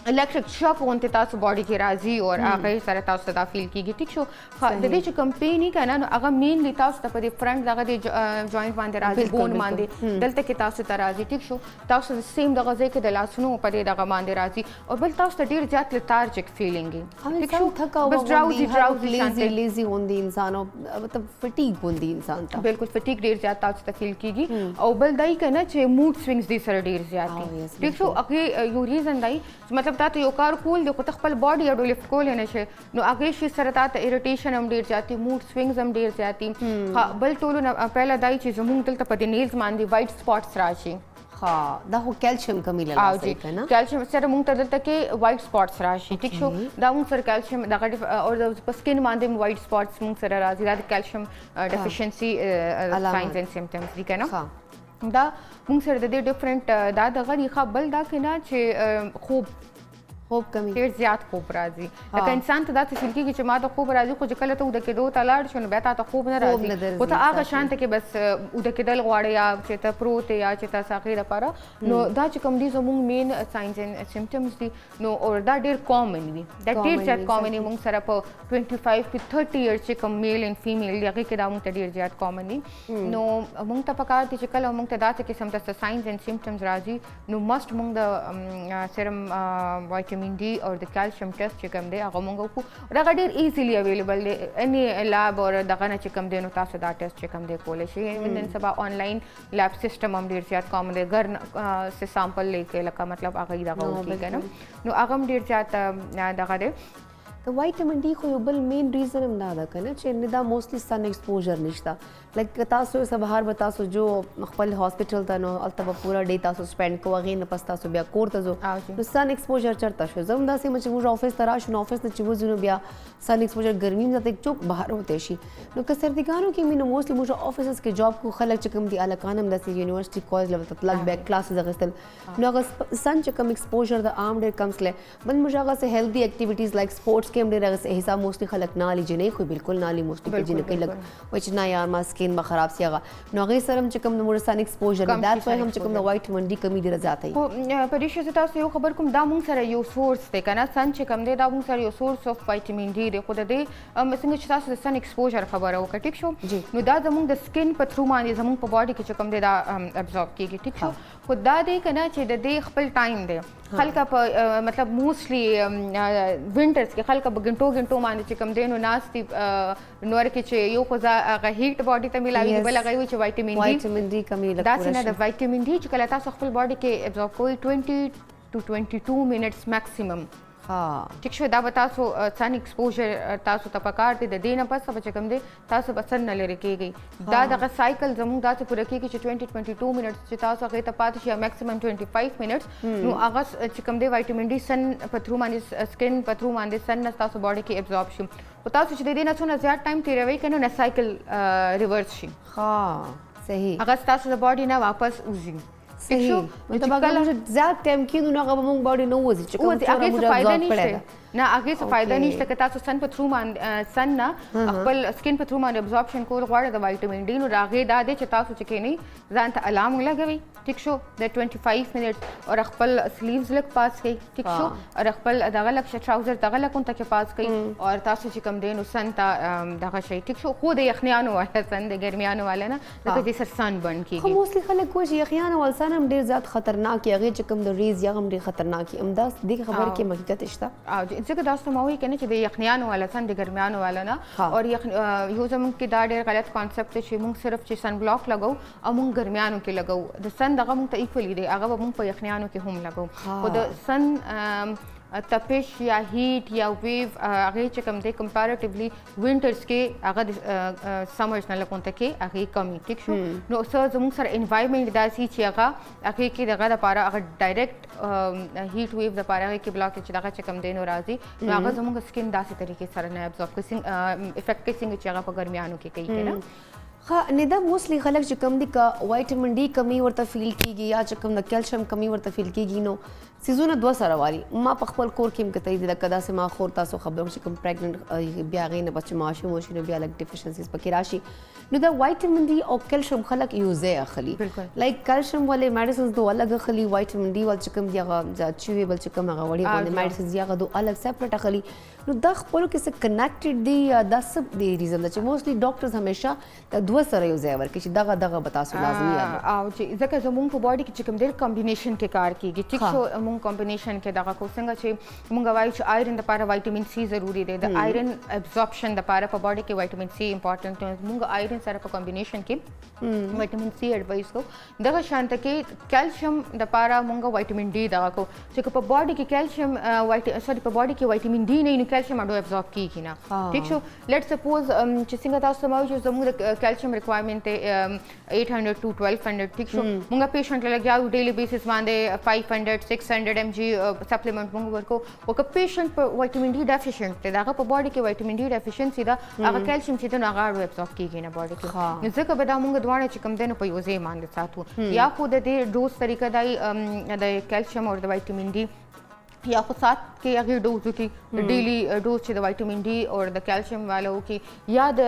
الیکټریک شاک غونته تاسو باډي کې راځي او هغه سره تاسو ته فیل کیږي ټیک شو د دې چې کمپینی کنه نو هغه مینلی تاسو ته په فرنٹ دغه د جوائنټ باندې راځي بون باندې دلته کې تاسو ته راځي ټیک شو تاسو سیم دغه ځای کې د لاسونو په دې دغه باندې راځي او بل تاسو ته ډیر زیات لتارجک فیلینګ ټیک شو تھکا بس ډراوزي لیزی ہوندي انسان مطلب فټیګ ہوندي انسان ته بالکل فټیګ ډیر زیات تاسو ته فیل کیږي او بل دای کنه چې موډ سوینګز دي سره ډیر زیات دي ټیک شو هغه یو ریزن دی مطلب دا ته یو کار کول دی خو ته خپل باډي اډو لفټ کول نه شي نو هغه شي سره ته اریټیشن هم ډیر زیاتی موډ سوینګز هم ډیر زیاتی ها بل ټولو نه پهلا دای چې زموږ دلته په دې نیلز باندې وایټ سپاټس راشي ها دا هو کیلشیم کمی لاسي کنه کیلشیم سره موږ ته دلته کې وایټ سپاټس راشي ټیک شو دا موږ سره کیلشیم دغه او د سکین باندې وایټ سپاټس موږ سره راځي دا کیلشیم ډیفیشنسي ساينز اند سمپټمز دي کنه دا موږ سره د دې ډیفرنٹ دا دغه دی خپل دا کنه چې خوب کمی ډیر زیات خوب راځي لکه انسان ته دا څه فیل کیږي چې ما ته خوب راځي خو چې کله ته وده کېدو ته لاړ شو نو بیا ته خوب نه راځي خو ته هغه شان ته کې بس وده کېدل غواړې یا چې ته پروت یا چې ته هغې لپاره نو دا چې کوم دي زموږ مین ساينز اند سمپټمز دي نو او دا ډیر کامن دي دا ډیر زیات کامن دي موږ سره په 25 to 30 ایئرز چې کوم میل اند فیمیل دي هغې کې دا موږ ته ډیر زیات کامن دي نو موږ ته پکار دي چې کله موږ ته داسې قسم ته ساينز اند سمپټمز راځي نو مست موږ د سیرم وایټامین ډي او د کیلشیم ټیسټ چې کوم دی هغه موږ وکړو دا ډیر ایزیلی اویلیبل دی اني لاب او دغه نه چې کوم دی نو تاسو دا ټیسټ چې کوم دی کولی شئ نن سبا آنلاین لاب سیستم هم ډیر زیات کامن دی ګر سے سامپل لیکې لکه مطلب هغه دغه وکړي کنه نو هغه ډیر زیات دغه دی د وایټامین ډي خو یو بل مین ریزن هم دا ده کنه چې نه دا موستلی سن ایکسپوژر نشته لکه تاسو سبهار به تاسو جو خپل هاسپټل ته نو الته پورا ډے تاسو سپینډ کوو غي نه پس تاسو بیا کور ته ځو نو سن ایکسپوژر چرته شو زم دا سم چې موږ افیس ته راشو نو افیس ته چې وځو بیا سن ایکسپوژر ګرمي نه ته چوک بهر ہوتے شي نو که سردګانو کې مینو موستلی موږ افیسز کې جاب کو خلک چې کوم دی الکانم د یونیورسيټي کالج لیول ته تلک بیک کلاسز غستل نو هغه سن چې کوم ایکسپوژر د عام ډیر کم سله بل موږ هغه سه هیلثي اکټیویټیز لایک سپورټس کې هم ډیر هغه حساب موستلی خلک نه لې جنې خو بالکل نه لې موستلی کې جنې کې لګ و چې نه یار ما سکین به خراب سی هغه نو هغه سره چې کوم د موږ سن ایکسپوژر دا څه هم چې کوم د وایټامین ډي کمی ډیر زیاته خو پریشه زه تاسو یو خبر کوم دا مونږ سره یو سورس دی کنه سن چې کوم دی دا مونږ سره یو سورس اف وایټامین ډي دی خو د دې څنګه چې تاسو د سن ایکسپوژر خبره وکړه ټیک شو نو دا زموږ د سکین په تھرو باندې زموږ په باډي کې چې کوم دی دا ابزورب کیږي ټیک شو خو دا دی کنه چې د دې خپل ټایم دی خلک په مطلب موستلی وینټرز کې خلک په غنټو باندې چې کوم دی نو ناستي نور کې چې یو خو هغه هیټ باډي ته ملاوي بل هغه وي چې وایټامین ډي کمی لګ دا څنګه د وایټامین ډي چې کله تاسو خپل باډي کې ابزورب کوئ 20 to 22 minutes maximum ټیک شو دا به تاسو سن ایکسپوژر تاسو ته پکار دي د دې نه پس به چې کوم دی تاسو به سن نه لري کېږي دا دغه سایکل زموږ داسې پوره کېږي چې 22 منټس چې تاسو هغې ته پاتې شي میکسیمم 25 منټس نو هغه چې کوم دی وایټامین ډي سن په تھرو باندې سکن په تھرو باندې سن نه تاسو باډي کې ابزورب شي او تاسو چې د دې نه څونه زیات ټایم تېروئ که نو سایکل ریورس شي صحیح هغه ستاسو د باډي نه واپس وځي صحیح مطلب اگر موږ زیات ټایم کېدو نو هغه موږ باډي نه وځي چې کوم څه موږ ابزورب کړی نه هغه څه فائدہ نشته که تاسو سن په تھرو باندې سن نه خپل سکین په تھرو باندې ابزوربشن کول غواړئ د وایټامین ډي نو هغې دا دی چې تاسو چې کینئ ځان ته الارم ولګوئ ټیک شو د 25 منټس اور خپل سلیوز لږ پاس کړئ ټیک شو اور خپل دغه لږ ټراوزر دغه لږ اونته کې پاس کړئ اور تاسو چې کوم دی نو سن ته دغه شی ټیک شو خو د یخنیانو والا سن د ګرمیانو والا نه ځکه چې سر سن برن کېږي خو موستلی خلک کوي چې یخنیانو والا سن هم ډېر زیات خطرناک وي هغې چې کوم د ریز یا هم ډېر خطرناک وي همدا دې خبرې کې حقیقت شته ځکه تاسو ته ما وایي که نه چې د یخنیانو والا سن د ګرمیانو والا نه اور یو زموږ کې دا ډېر غلط کانسیپټ دی چې موږ صرف چې سن بلاک لګو او موږ ګرمیانو کې لګو د سن دغه موږ ته ایکولی دی هغه به موږ په یخنیانو کې هم لګو خو د سن تپش یا هیټ یا ویو هغې چې کوم دی کمپیریټیولی وینټرز کې هغه د سمرز نه لږ اونته کې هغې کمي ټیک شو نو څه زموږ سره انوایرمنټ داسې چې هغه هغې کې دغه دپاره هغه ډایرکټ هیټ ویو دپاره هغې کې بلاک چې دغه چې کوم دی نو راځي نو هغه زموږ سکن داسې طریقې سره نه ابزورب کوي افیکټ کوي څنګه چې هغه په ګرمیانو کې کوي که نه ها نه دا موستلی خلک چې کم دي که وایټامین ډي کمی ورته فیل کېږي یا چې کوم د کیلشیم کمی ورته فیل کېږي نو سیزونه دوه سره واري ما په خپل کور کې هم کتای دي لکه داسې ما خور تاسو خبرو چې کوم پریګننټ بیا هغې نه پس چې ماشوم وشي نو بیا لږ ډیفیشنسیز پکې راشي نو دا وایټامین ډي او کیلشیم خلک یوزی اخلي لایک کیلشیم والے میډیسنز دو الګ اخلي وایټامین ډي ول چې کوم دی هغه چویبل چې کوم هغه وړي باندې میډیسنز دی هغه دو الګ سیپریټ اخلي نو دا خپلو کې څه کنیکټډ دی یا دا څه دی ریزن ده چې موستلی ډاکټرز همیشه د دوه سره یوځای ورکوي چې دغه به تاسو لازمي او چې ځکه زموږ په باډي کې چې کوم ډېر کمبینیشن کې کار کېږي ټیک شو موږ کمبینیشن کې دغه کو څنګه چې موږ وایو چې آیرن دپاره وایټامین سی ضروري دی د آیرن ابزوربشن دپاره په باډي کې وایټامین سی امپورټنټ دی موږ آیرن سره په کمبینیشن کې وایټامین سی ایډوایس کو دغه شانته کې کیلشیم دپاره موږ وایټامین ډي دغه کو چې په باډي کې کیلشیم سوري په باډي کې وایټامین ډي نه نو کیلشیم اډو ابزورب کېږي نه ټیک شو لیټ سپوز چې څنګه تاسو ته ما وایو چې زموږ د کیلشیم ریکوایرمنټ دی 800 to 1200 ټیک شو موږ پیشنټ له لګیاو ډیلی بیسس باندې 500 600 mg سپلیمنٹ موږ ورکو او که پیشنټ په وایټامین ډي ډیفیشنټ دی دغه په باډي کې وایټامین ډي ډیفیشنسي ده هغه کیلشیم چې دی نو هغه اډو ابزورب کېږي نه باډي کې نو ځکه به دا موږ دواړه چې کوم دی نو په یو ځای باندې ساتو یا خو د دې ډوز طریقه دی د کیلشیم او د وایټامین ډي یا خو سات کې هغې ډوز وکړي ډیلی ډوز چې د وایټامین ډي او د کیلشیم والا وکړي یا د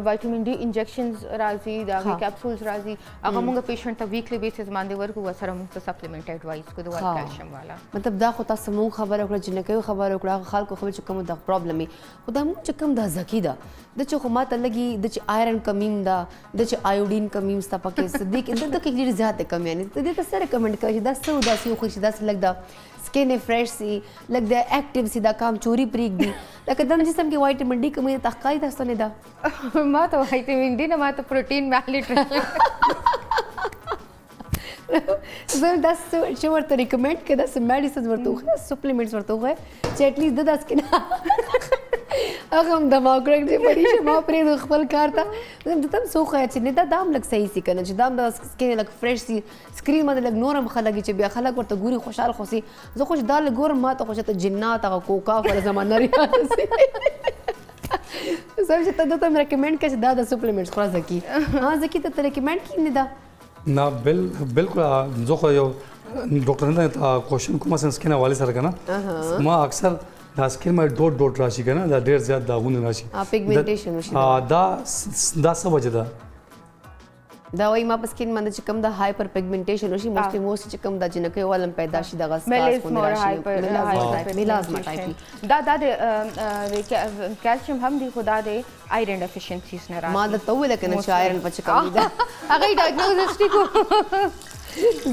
وایټامین ډي انجیکشنز راځي د هغې کیپسولز راځي هغه موږ پیشنټ ته ویکلی بیسس باندې ورکړو ورسره موږ ته سپلیمنټ ایډوایس کړو د کیلشیم والا مطلب دا خو تاسو موږ خبره وکړه جنکیو خبره وکړه هغه خلکو خبر چې کوم د پرابلم وي خو دا موږ چې کوم دا ذکي ده د چې خو ماته لګي د چې آیرن کمیم ده د چې آیوډین کمیم ستا پکې صدیق دلته کې ډېرې زیاتې کمې یعنې ته دې ته څه ریکمنډ کوي چې دا څه وداسې وخوري چې داسې لږ ده سکن فرش سی لږ د ایکټیو سی دا کام چوری پرېږدي لکه دم جسم کې وایټامین ډي کمی ده تحقیق تاسو نه ده ما ته وایټامین ډي نه ما ته پروټین مالنیوټریشن زه دا چې ورته ریکمنډ کړه دا میډیسنز ورته وخوره سپلیمنټس ورته وخوره چې اټلیسټ د داس کې هغه هم دماغ کړی چې پریشه ما پرې د خپل کار ته زم ته هم سوخه چې نه دا دام لګ صحیح سي کنه چې دام د سکین لګ فرش سي سکرین باندې لګ نورم خلک چې بیا خلک ورته ګوري خوشحال خوسي زه خوش دال ګورم ما ته خوش ته جنات هغه کوکا ولا زمانه لري زه چې ته ته ریکمند کړه چې دا د سپلیمنټس خورا زکی ها زکی ته ریکمند کینې دا نه بالکل زه خو یو ډاکټر نه کوشن کوم سکین حواله سره کنه ما اکثر دا سکین ما ډوټ راشي کنه دا ډیر زیات داغونه راشي پیګمنټیشن وشي دا څه وجه ده دا وای ما په سکین باندې چې کوم د هایپر پیګمنټیشن وشي موست چې کوم د جنکې ولم پیدا شي دغه سکاس کو راشي میلازما ټایپ دا د کیلشیم هم دی خدا د آیرن ډیفیشنسیز نه راځي ما د توله کنه چې آیرن په چکم دی هغه ډایګنوزس ټیکو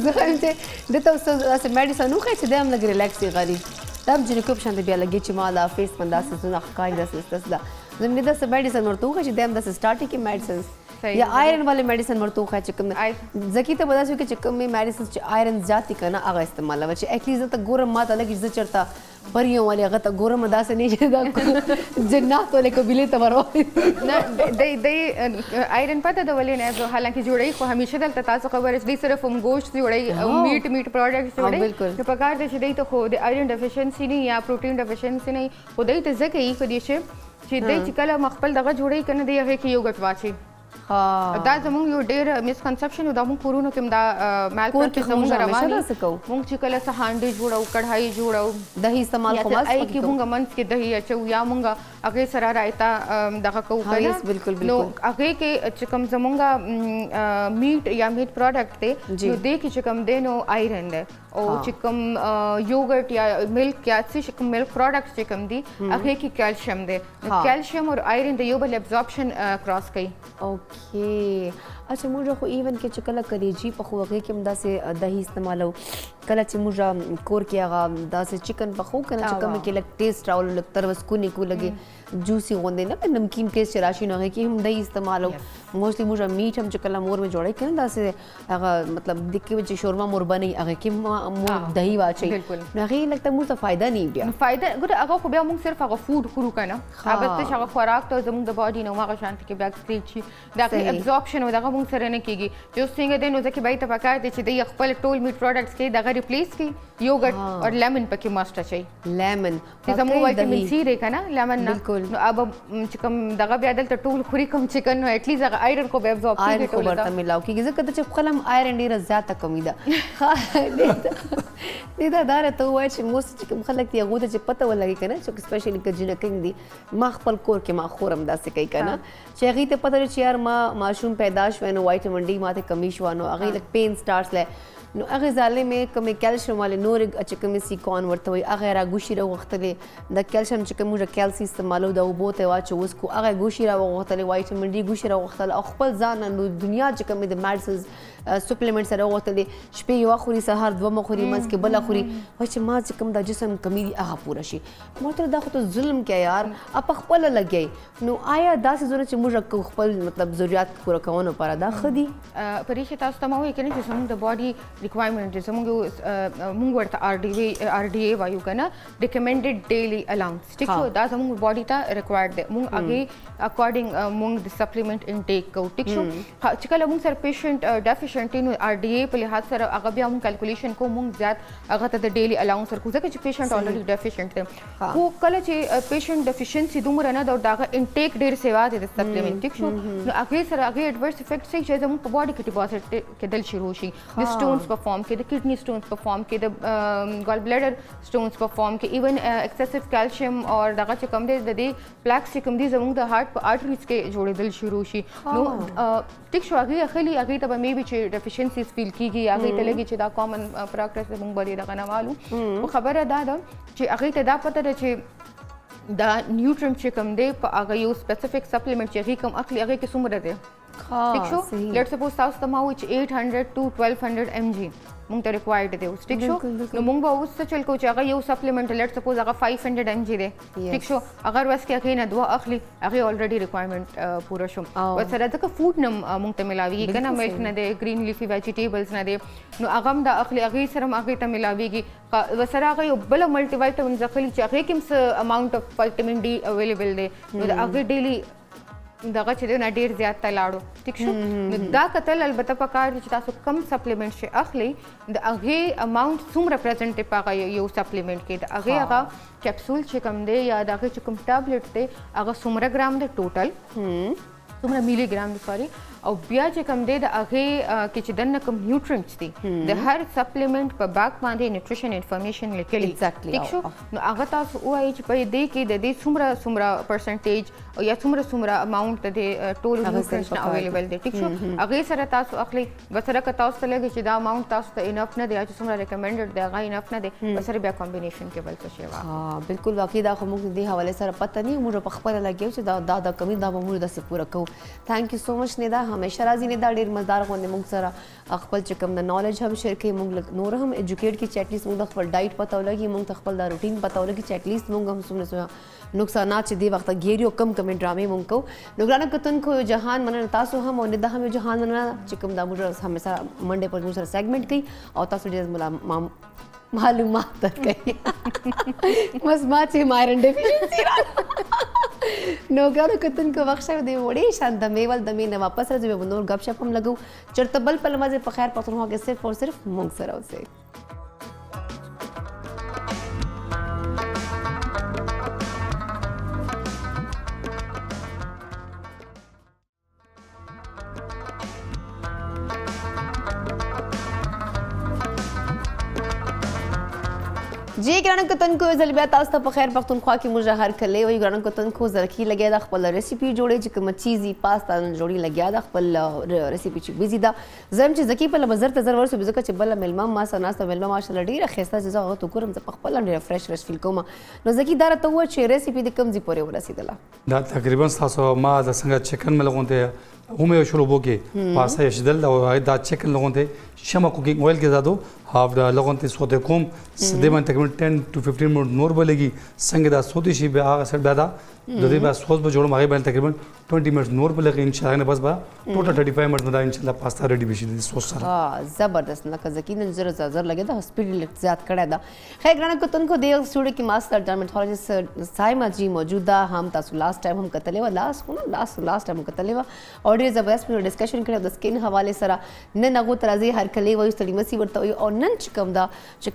زه چې د تاسو اسه میډیسن نو خې چې دم لګ ریلیکس غري تم چې کوم شان دی بیا لګي چې ما دا فیس باندې اسه زونه ښکاري داس دا زموږ د میډیسن ورته خو چې دم د سٹارټي کې میډیسنز یا آیرن والے میډیسن ورته خو چې کوم زکی ته بداسو کې چې کوم میډیسنز چې آیرن ذاتی کنه هغه استعمال و چې اکلیز ته ګورم ما ته لګي ز چرتا پریو والے هغه ته ګورم داس نه چې دا جنات ولې قبيله ته ورو نه د آیرن پته د ولې نه حالانکه جوړي خو همیشه دلته تاسو خبره دي صرف هم گوشت جوړي میټ پروډکټس جوړي نو پکار دي چې دای ته خو د آیرن ډیفیشنسي نه یا پروتین ډیفیشنسي نه خو دای ته ځکه یې کدي چې دای چې کله مخبل دغه جوړي کنه دی هغه کې یوګټ واچي دا زموږ یو ډېر مسکنسپشن دا موږ کورونو کې دا مال پر کې زموږ رواني موږ چې کله سهانډي جوړو کړهاي جوړو دهي استعمال کوم ای کې موږ منځ کې دهي اچو یا موږ هغه سره رایتا دغه کو کوي بالکل نو هغه کې چې کوم زموږ میټ یا میټ پروډکټ ته نو دې کې چې کوم دینو آیرن ده او چې کوم یوګرټ یا ملک یا څه کوم ملک پروډکټس چې کوم دي هغه کې کیلشیم ده کیلشیم او آیرن د یو بل ابزورپشن کراس کوي اوکے اچھا موږ خو ایون کې چې کله کلیجی په خو هغه کې هم داسې دهي استعمالو کله چې موږ کور کې هغه داسې چکن په خو کنه چې کوم کې لګ ټیسټ راول لګ تر وسکونی کو لګي جوسی غوندې نه نمکین ټیسټ راشي نو هغه کې هم دهي استعمالو موستلی موږ میټ هم چې کله مور میں جوړای کنه داسې هغه مطلب د کې چې شورما مور بنې هغه کې مور دهي واچي نو هغه لګته موږ ته فائدہ نه بیا فائدہ ګره هغه خو بیا موږ صرف هغه فود خورو کنه هغه ته هغه خوراک ته زموږ د باډي نو هغه شانت کې بیا سټیچ دا ابزورپشن او دغه موږ سره نه کیږي جو څنګه د نو ځکه بای ته پکار دي چې د خپل ټول میټ پروډکټس کې دغه ریپلیس کی یوګرټ او لیمن پکې ماست شي لیمن چې زموږ وایټامین سی دی کنه لیمن نه نو اب چې کوم دغه بیا دلته ټول خوري کوم چکن نو اټ لیست هغه آیرن کو به ابزورب کیږي ټول ورته ملاو کیږي ځکه چې خپلم آیرن ډیره زیاته کمی ده دا دار ته وای چې موږ چې کوم خلک دی هغه ته پته ولګي کنه چې سپیشلی کجنه کینګ دي ما خپل کور کې ما خورم داسې کوي کنه چې هغه ته پته چې یار ما ماشوم پیدا شو نو وایټامین ډي ماته کمی شو نو هغه لک پین سٹارټس لای نو هغه ځاله مې کوم کیلشیم والے نور چې کوم سی کون ورته وي هغه را ګوشي را وختلې د کیلشیم چې کوم کیلسی استعمالو د وبو ته واچو اوس کو هغه ګوشي را وختلې وایټامین ډي ګوشي را وختل او خپل ځان نو دنیا چې کوم د میډیسنز سپلیمنټ سره وختلې شپې یو خوري سهار دوه مخوري مس کې بل خوري وای چې ما چې کوم د جسم کمی دي هغه پوره شي ماته دا خو ته ظلم کې یار اپ خپل لګي نو آیا داسې ضرورت چې موږ خپل مطلب ضرورت پوره کوو لپاره دا خدي پریشه تاسو ته مو کنه چې زموږ د باډي ریکوایرمنٹ زموږ ورته آر ډي اے وایو کنه ریکمنډډ ډیلی الاونس ټیک شو دا زموږ باډي ته ریکوایرډ دی موږ هغه اکارډینګ موږ د سپلیمنٹ انټیک کو ټیک شو چې کله موږ سره پیشنټ ډیفیشنټ نو آر ډي اے په لحاظ سره هغه بیا موږ کیلکولیشن کو موږ زیات هغه ته د ډیلی الاونس ورکو ځکه چې پیشنټ الریډي ډیفیشنټ دی خو کله چې پیشنټ ډیفیشنسي دومره نه دا انټیک ډیر سیوا دي د سپلیمنٹ ټیک شو نو هغه سره هغه ایڈورس افیکټ چې زموږ په باډي کې ډیپوزټ کېدل شروع شي د سټونز په فارم کې د کډنی سټونز په فارم کې د ګال بلیډر سټونز په فارم کې ایون ایکسیسیو کیلشیم او دغه چې کوم دی د دې پلاکس چې کوم دی زموږ د هارت په آرټریز کې جوړېدل شروع شي نو ټیک شو هغه خلی هغه ته مې به چې ډیفیشنسیز فیل کیږي هغه ته لګي چې دا کامن پراکټس موږ باندې دغه نه والو خو خبره ده چې هغه ته دا پته ده چې دا نیوټرنټ چې کوم دی په هغه یو سپیسیفیک سپلیمنټ چې هغه کوم اخلي هغه کې څومره دی ٹھیک شو لیٹ سپوز تاسو ته ما وچ 800 to 1200 mg مونږ ته ریکوایرډ دی اوس ټیک شو نو مونږ به اوس څه چل کو چې هغه یو سپلیمنٹ لیټ سپوز هغه 500 mg دی ټیک شو اگر وس کې هغه نه دوا اخلي هغه الریډي ریکوایرمنٹ پورا شو وسره دغه فود نم مونږ ته ملاویږي کنه ملک نه دی گرین لیفي ویجیټیبلز نه دی نو هغه هم د اخلي هغه سره هغه ته ملاویږي وسره هغه یو بل ملټي وایټامینز اخلي چې هغه کوم څه اماونٹ اف وایټامین ډي اویلیبل دی نو هغه ډیلی دغه چې نه ډیر زیات تلاړو ټیک شو نو دا کتل البته پکار چې تاسو کم سپلیمنٹ شي اخلي د هغه اماونٹ څومره پریزنټ پاګه یو سپلیمنٹ کې د هغه کیپسول چې کم دی یا د هغه چې کوم ټابلیټ دی هغه څومره ګرام دی ټوټل څومره ملي ګرام دی سوري او بیا چې کم دی د هغه کې چې دنه کوم نیوټرینټس دي د هر سپلیمنٹ په باک باندې نیوټریشن انفارمیشن لیکلي ټیک شو نو هغه تاسو وایي چې په دې کې د دې څومره پرسنټیج او یا څومره اماونٹ د ټول نیوټریشن اویلیبل دی ټیک شو هغه سره تاسو اخلي بسره که تاسو ته لګي چې دا اماونٹ تاسو ته انف نه دی چې څومره ریکمنډډ دی هغه انف نه دی بسره بیا کمبینیشن کې بل څه شی ها بالکل واقعي دا خو موږ د حواله سره پته نه موږ په خپل لګیو چې دا کمی دا موږ د سپوره کو ثانک یو سو مچ نه دا همیشه راځي نه دا ډیر مزدار غونډه موږ سره خپل چې کوم د نالج هم شیر کوي موږ نور هم ایجوکیټ کی چې اټلیست موږ خپل ډایټ پته ولګي موږ خپل دا روټین پته ولګي چې اټلیست موږ هم سمونه نقصانات چې دی وخت ګیریو کم کم ډرامې موږ کو نو ګرانه کتن کو جهان مننه تاسو هم او نه د هم جهان مننه چې کوم دا موږ همیشه منډه پر موږ سره سیګمنټ کوي او تاسو ډیر معلومات درکړي بس ما چې مایرن ډیفیشنسي را نو ګرانه کتن کو وخت دی وړي شان د میول د مینه واپس راځي نور غب شپ هم لګو چرته بل په لمزه په خیر پښتونخوا کې صرف او صرف موږ سره اوسه जी ګرانه کتونکو زل بیا تاسو ته په خیر پښتونخوا کې موږ هر کله وي ګرانه کتونکو زرکی لګیا د خپل ریسیپي جوړې چې کوم چیزي پاستا جوړي لګیا د خپل ریسیپي چې ویزي دا زم چې زکی په لمزر ته زر ورسو ځکه چې بل ملما ما سناسته ملما ماشاءالله ډیره خسته چې زه ته ګورم په خپل ډیره فرش فیل کوم نو زکی دا راته و چې ریسیپي د کوم ځای پورې ورسېدله دا تقریبا تاسو ما د څنګه چکن ملغونته هم شروع وکي پاسه شدل او دا چکن لغونته شمه کوکینګ اویل کې زادو هاف دا لغونته سوته کوم سده من تقریبا 10 to 15 منټ نور بلګي څنګه دا سوتی شي بیا هغه سره دا د دې بس سوس به جوړم هغه باندې تقریبا 20 منټ نور بلګي ان شاء الله بس با ټوټل 35 منټ باندې ان شاء الله پاستا ریډي بشي د سوس سره ها زبردست لکه زکین زر لګي دا سپیډ زیات کړه دا خیر ګرانه کتونکو د سټوډیو کې ماستر ډرمټولوژیست سایما جی موجوده هم تاسو لاست ټایم هم کتلې و لاست ټایم کتلې و او ډیر زبردست په ډسکشن کړو د سکین حواله سره نه نغو ترازی هر کلی وایو ستړي مسی ورته او نن چې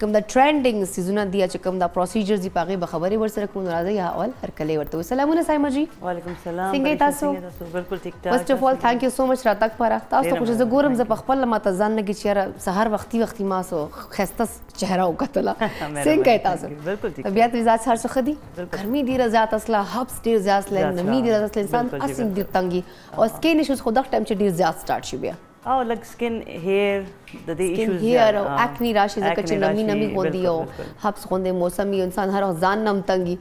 کوم دا ټرندینګ سیزونه دی چې کوم دا پروسیجرز دی پاغه به خبرې ور سره کوم راځي یا اول هر کلی ورته سلامونه سایما جی وعلیکم السلام څنګه تاسو بالکل ټیک ټاک فرست اف ال ثانک یو سو مچ را تک پاره تاسو خو زه ګورم زه په خپل ماته ځان نه کې چیرې سحر وختي ما سو خسته چهره وکتله څنګه تاسو بالکل ټیک طبیعت مزاج هر څه خدي ګرمي ډیره زیات اصله هبس ډیر زیات لن نمی ډیره زیات انسان اسیم ډیر تنګي او سکین ایشوز خو دغه ټایم چې ډیر زیات سٹارټ شي بیا او لګ سکن هیر د دې ایشوز هیر او اکنی راشي ځکه چې نمی غوندي او هبس غوندي موسمي انسان هر ځان نم تنګي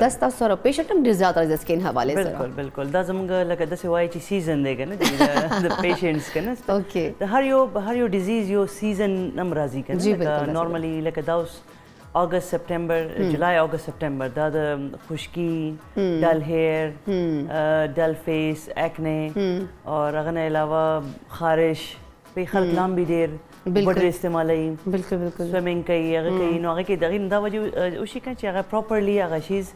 داس تاسو سره پیشنټ هم ډیر زیات راځي سکین حواله سره بالکل دا زموږ لکه د سوای چې سیزن دی کنه د پیشنټس کنه اوکے د هر یو ډیزیز یو سیزن نم راځي کنه نورمالي لکه داوس اگست سپٹمبر جولائی اگست سپٹمبر دا د خشکی ڈل ہیئر ڈل فیس ایکنے اور اغنے علاوہ خارش پہ خلق لام بھی دیر بڑے استعمالی بالکل بالکل سوئمنگ کئی اگر کئی نو اگر کی دغین دا وجہ اوشی کن چی اگر پراپرلی اگر شیز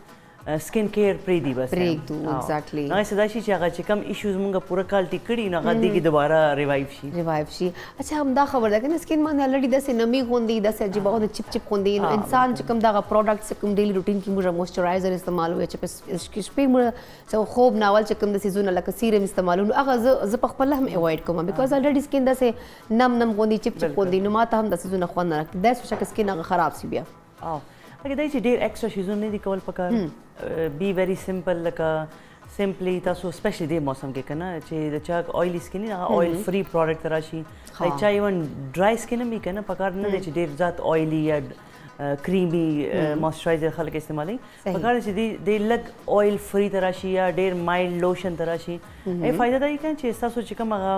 سکن کیر پریدي بس پریدو ایگزیکټلی نو صدا شي چې هغه چې کم ایشوز مونږه پوره کال ټیکړي نو هغه دیږي دوباره ریوایو شي اچھا هم دا خبر ده کنه سکین باندې الریډي داسې نمی غوندي داسې عجیب غوندي چپ غوندي نو انسان چې کوم دا پروډکټس کوم ډیلی روټین کې موږ موئسچرایزر استعمالوي چې شپې موږ سو خوب ناول چې کوم د سیزون لکه سیرم استعمالوي هغه ز په خپل هم اوایډ کوم بیکاز الریډي سکین داسې نم غوندي چپ غوندي نو ماته هم د سیزون خو نه راکې داسې شکه سکین هغه خراب سی بیا لکه دا چې ډیر ایکسترا شیزون نه دي کول پکار بی ویری سمپل لکه سمپلی تاسو سپیشلی د موسم کې کنه چې د چا اویلی سکین نه اویل فری پروډکټ راشي چا ایون ډرای سکین هم کنه پکار نه دي چې ډیر ذات اویلی یا क्रीमी मॉइस्चराइजर خلک استعمالي پکار چې دی لګ اویل فری تراشي یا ډیر مایلډ لوشن تراشي ای فائدہ دی کنه چې تاسو چې کوم هغه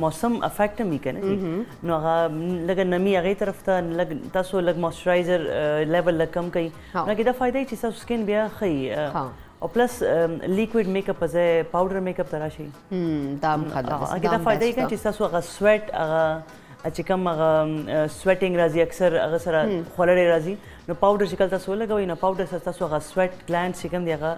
موسم افیکټ می کنه نو هغه لګ نمی هغه طرف ته لګ تاسو لګ مॉइस्चराइजर لیول لګ کم کوي نو کې دا فائدہ چې تاسو سکین بیا خي او پلس لیکویډ میک اپ ازه پاوډر میک اپ تراشي دام خدا هغه دا فائدہ کې چې تاسو هغه سویټ هغه چې کوم هغه سویټینګ راځي اکثر هغه سره خولړې راځي نو پاوډر چې کله تاسو لګوي نو پاوډر سره تاسو هغه سویټ ګلانډ چې کوم دی هغه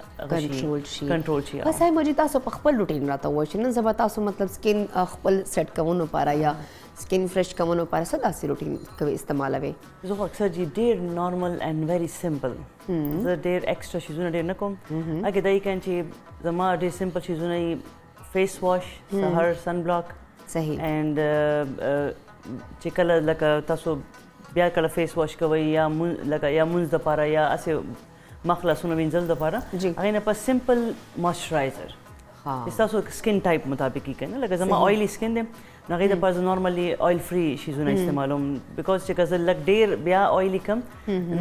کنټرول شي بس هاي مجھے تاسو په خپل روټین راته وای چې نن زبا تاسو مطلب سکین خپل سیټ کوونو لپاره یا سکین فرش کوونو لپاره څه داسې روټین کوي استعمالوي زه اکثر جی ډیر نارمل اینڈ ویری سمپل زه ډیر ایکسترا شیزونه ډیر نه کوم هغه دای کین چې زما ډیر سمپل شیزونه فیس واش سحر سن بلاک صحیح اینڈ چې کله لکه تاسو بیا کله فیس واش کوي یا لکه یا مونږ د پاره یا اسه مخلصونه وینځل د پاره هغه نه په سمپل مॉइस्चराइजर تاسو سکین ټایپ مطابق کنه لکه زما اویلی سکین دی هغه د پاره نورمالي اویل فری شیزونه استعمالوم بیکاز چې کله لک ډیر بیا اویلی کم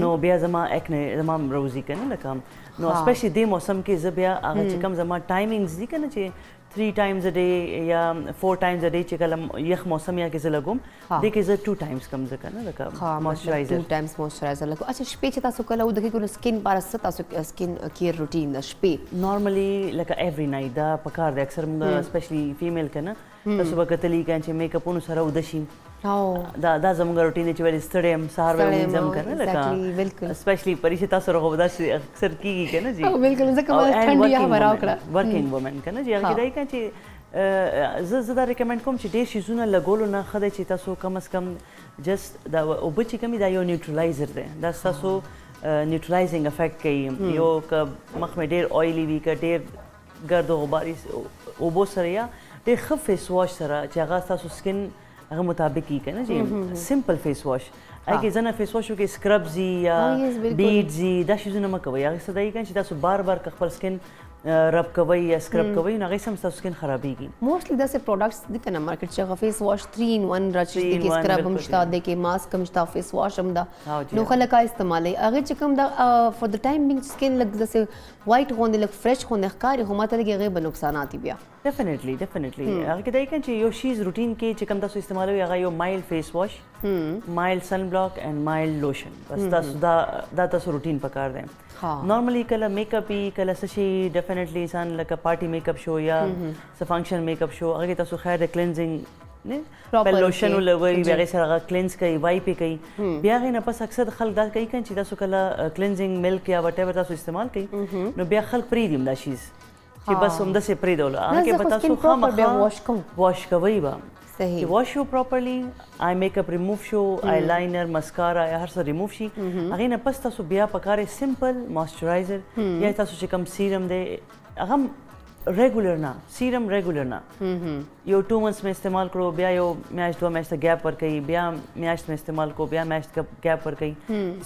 نو بیا زما اکنه زما روزي کنه لکه نو سپیشلی د موسم کې زبیا هغه چې کم زما ټایمینګز دي کنه چې 3 times a day یا 4 times a day چې کله یخ موسم یا کې زه لګوم د کې زه 2 times کم ځکه نه لکه مॉइस्चराइजर 2 times moisturizer لګو اچھا شپې چې تاسو کله ودغه کول سکین پر ست تاسو سکین کیر روټین د شپې نورمالي لکه ایوری نایټ دا پکار دی اکثر موږ سپیشلی فیمیل کنه تاسو به کتلی کان چې میک اپونو سره ودشي دا زموږ روټین چې ول ستړیم سهار ول زم کنه لکه سپیشلی پریشه تاسو رغو دا اکثر کیږي کنه جی بالکل ځکه ټنډي هوا راوکړه ورکینګ وومن کنه جی هغه دای کان چې زه دا ریکمند کوم چې ډیر شیزونه لګولو نه خدای چې تاسو کم از کم جست دا او به چې کمی دا یو نیوټرلایزر دی دا تاسو نیوټرلایزینګ افیکټ کوي یو ک مخ مې ډیر اویلی وی ک ډیر ګرد او غباري او بو سره یا ډیر ښه فیس واش سره چې هغه تاسو سکین هغه مطابق یې کنه چې سمپل فیس واش اګه ځنه فیس واش کې سکربز یا بیډز دا شیزونه مکوي هغه څه دی چې تاسو بار بار خپل سکین رب کوي یا سکرب کوي نو هغه سم تاسو سکین خرابېږي موستلی دا سه پروډکټس د کنه مارکیټ چې فیس واش 3 in 1 راځي کې سکرب هم شته د کې ماسک هم شته فیس واش هم دا نو خلک استعمالي هغه چې کوم دا فور د ټایم بینګ سکین لګ د سه وایټ غوندې لګ فرش غوندې ښکاري خو ماته لګي غیب نقصانات بیا ډیفینیټلی هغه کې دای کین چې یو شیز روټین کې چې کوم تاسو استعمالوي هغه یو مایلډ فیس واش مایلډ سن بلاک اینڈ مایلډ لوشن بس تاسو دا تاسو روټین پکار دی نورمالي کله میک اپ کله څه شي ډیفینیټلی انسان لکه پارټي میک اپ شو یا څه فنکشن میک اپ شو هغه تاسو خیر د کلینزینګ نه په لوشن ولوي بیا سره کلینز کوي وایپ کوي بیا غي نه پس اکثر خلک دا کوي چې تاسو کله کلینزینګ ملک یا وټ ایور تاسو استعمال کوي نو بیا خلک پری دیم دا شیز چې بس هم د سه پری دول هغه به تاسو خامخا واش کوي با صحیح واش شو پراپرلی آی میک اپ ریموو شو آی لاینر مسکارا یا هر څه ریموو شي هغه نه پس تاسو بیا پکاره سمپل مॉइस्चराइजर یا تاسو چې کوم سیرم دی هغه ریګولر نه سیرم ریګولر نه یو 2 months میں استعمال کړو بیا یو میاشت 2 میاشت ګیپ ورکړي بیا میاشت میں استعمال کو بیا میاشت ګیپ ورکړي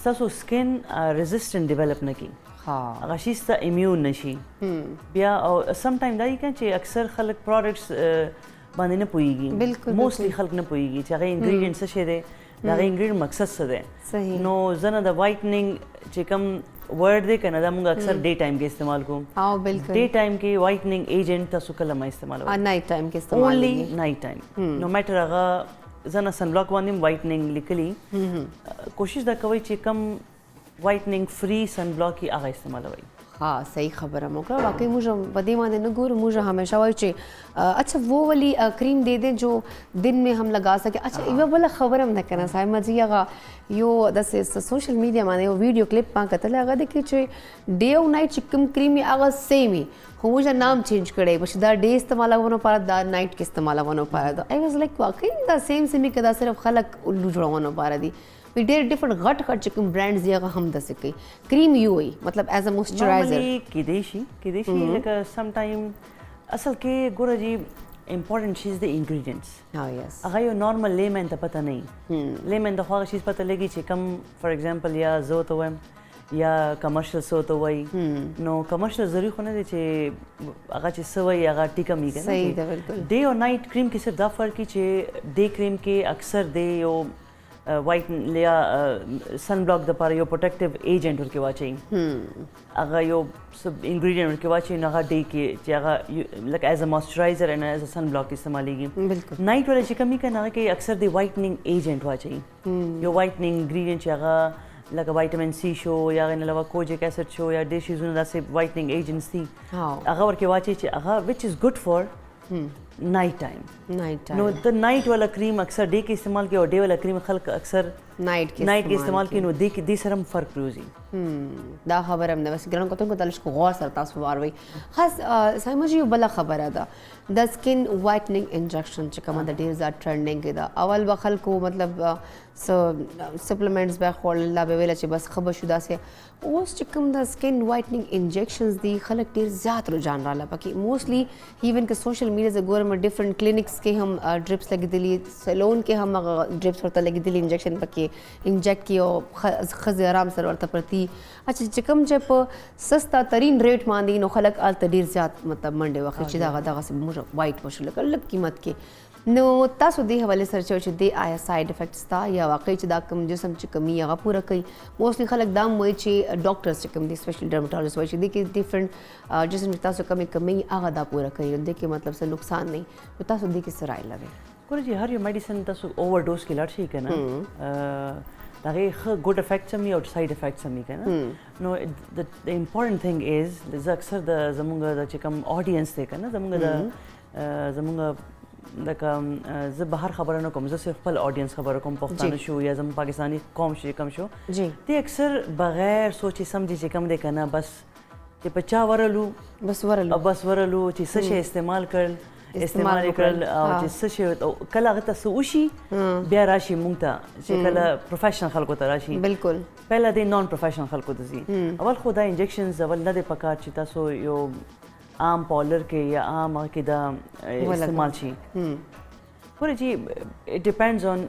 تاسو سکین ریزिस्टेंट ډیولپ نه کی هغه شي ست امیون نشي بیا او سم ټایم دا یې چې اکثر خلک پروډکټس باندې نه پويږي موستلی خلک نه پويږي چې هغه انګریډینټ څه شي دی دا انګریډینټ مقصد څه دی نو زنه د وایټنینګ چې کوم ورډ دی کنه دا موږ اکثر ډے ټایم کې استعمال کوم بالکل ډے ټایم کې وایټنینګ ایجنټ تاسو کله ما استعمالوي نایټ ټایم کې استعمال اونلی نایټ ټایم نو میټر هغه زنه سن بلاک باندې وایټنینګ لیکلی کوشش دا کوي چې کم وایټنینګ فری سن بلاک هغه استعمالوي हाँ सही खबर है मौका वाकई मुझे बदी माने न गुरु मुझे हमेशा वही अच्छा वो वाली क्रीम दे दें जो दिन में हम लगा सके अच्छा ये वाला खबर हम न करना साहिब मजी अगा यो दस सोशल मीडिया माने वो वीडियो क्लिप पा कतले अगा देखिए चे डे और नाइट चिकम क्रीम अगा सेम ही हो मुझे नाम चेंज करे बस दा डे इस्तेमाल वनो पारा दा नाइट के इस्तेमाल वनो पारा आई वाज लाइक वाकई दा सेम सेम कदा सिर्फ खलक उल्लू जुड़ा वनो पारा दी we did different घट चिकन ब्रांड्स दिया हम दस कई क्रीम यू हुई मतलब एज अ मॉइस्चराइजर किदेशी like sometime असल के गोरा जी important चीज द ingredients yes अगर यो normal layman ता पता नहीं layman दा खास चीज पता लगी कि कम for example या जो तो वम या कमर्शियल सो तो वही नो कमर्शियल जरूरी होने दे चे अगर चे सवई अगर टीका मी गए सही है बिल्कुल डे और नाइट क्रीम के सिर्फ दा फर्क की चे डे क्रीम के अक्सर दे यो वाइट या सन ब्लॉक द पार यो प्रोटेक्टिव एजेंट वर के वाची अगर यो सब इंग्रेडिएंट वर के वाची नगा डे के जगह like as a moisturizer and as a sun block इस्तेमाल की बिल्कुल नाइट वाले चिकमी का ना कि अक्सर द वाइटनिंग एजेंट वाची यो वाइटनिंग इंग्रेडिएंट जगह like a vitamin C show या गन लवा कोजिक एसिड शो या डिश यूज द से वाइटनिंग एजेंट्स थी अगर वर के वाची अगर which is good for night time know the night वाला क्रीम अक्सर डे के इस्तेमाल किया और डे वाला क्रीम खल्क अक्सर नाइट के इस्तेमाल की नो दे के दी सरम फर्क प्रोजी دا خبره هم ده بس ګران کوته کو تلش کو غور سره تاسو واروي خاص سایمه جی بل خبره ده د سکن وایټنینګ انجکشن چې کومه د ډیر زیات ټرندینګ ده اول بخل کو مطلب سپلیمنټس به خورل لا به ویل چې بس خبر شو داسه اوس چې کوم د سکن وایټنینګ انجکشنز دي خلک ډیر زیات رجحان را لپاره موستلی ایون که سوشل میډیا ز ګورم ډیفرنٹ کلینکس کې هم ډریپس لګیدلی سلون کې هم ډریپس ورته لګیدلی انجکشن پکې انجکټ کیو خزه آرام سره ورته پرتی اچھا چې کوم چې په سستا ترين ریټ باندې نو خلک آلته ډیر زیات مطلب منډه وخت چې دغه سه موږ وایټ وشو لکه قیمت کې نو تاسو دې حواله سره چې د آیا ساید افیکټس تا یا واقعي چې دا کم جسم چې کمی هغه پوره کوي موستلی خلک دا وایي چې ډاکټرز چې کوم دي سپیشل ډرمټالوجست وایي چې د کې ډیفرنٹ جسم چې تاسو کمی هغه دا پوره کوي د کې مطلب څه نقصان نه نو تاسو دې کې سره لوي کوم چې هر یو میډیسن تاسو اوور ډوز کې لاړ شي کنه دغه ښه ګډ افیکټس هم او ساید افیکټس هم کنه نو د امپورټنت ثینګ از د اکثر د زمونږ د چې کوم اډینس ته کنه زمونږ لکه زه بهر خبره نه کوم زه صرف خپل اډینس خبره کوم پښتانه شو یا زموږ پاکستانی قوم شي کم شو ته اکثر بغیر سوچي سمجي چې کم دی کنه بس چې پچا ورلو بس ورلو چې څه شي استعمال کړل او چې څه شي کله هغه ته وشي بیا راشي مونږ ته چې کله پروفیشنل خلکو ته راشي بالکل پهله د نان پروفیشنل خلکو ته ځي اول خو دا انجکشنز اول نه دی پکار چې تاسو یو عام پاولر کې یا عام کې دا استعمال شي ورته چې اټ ډیپینډز اون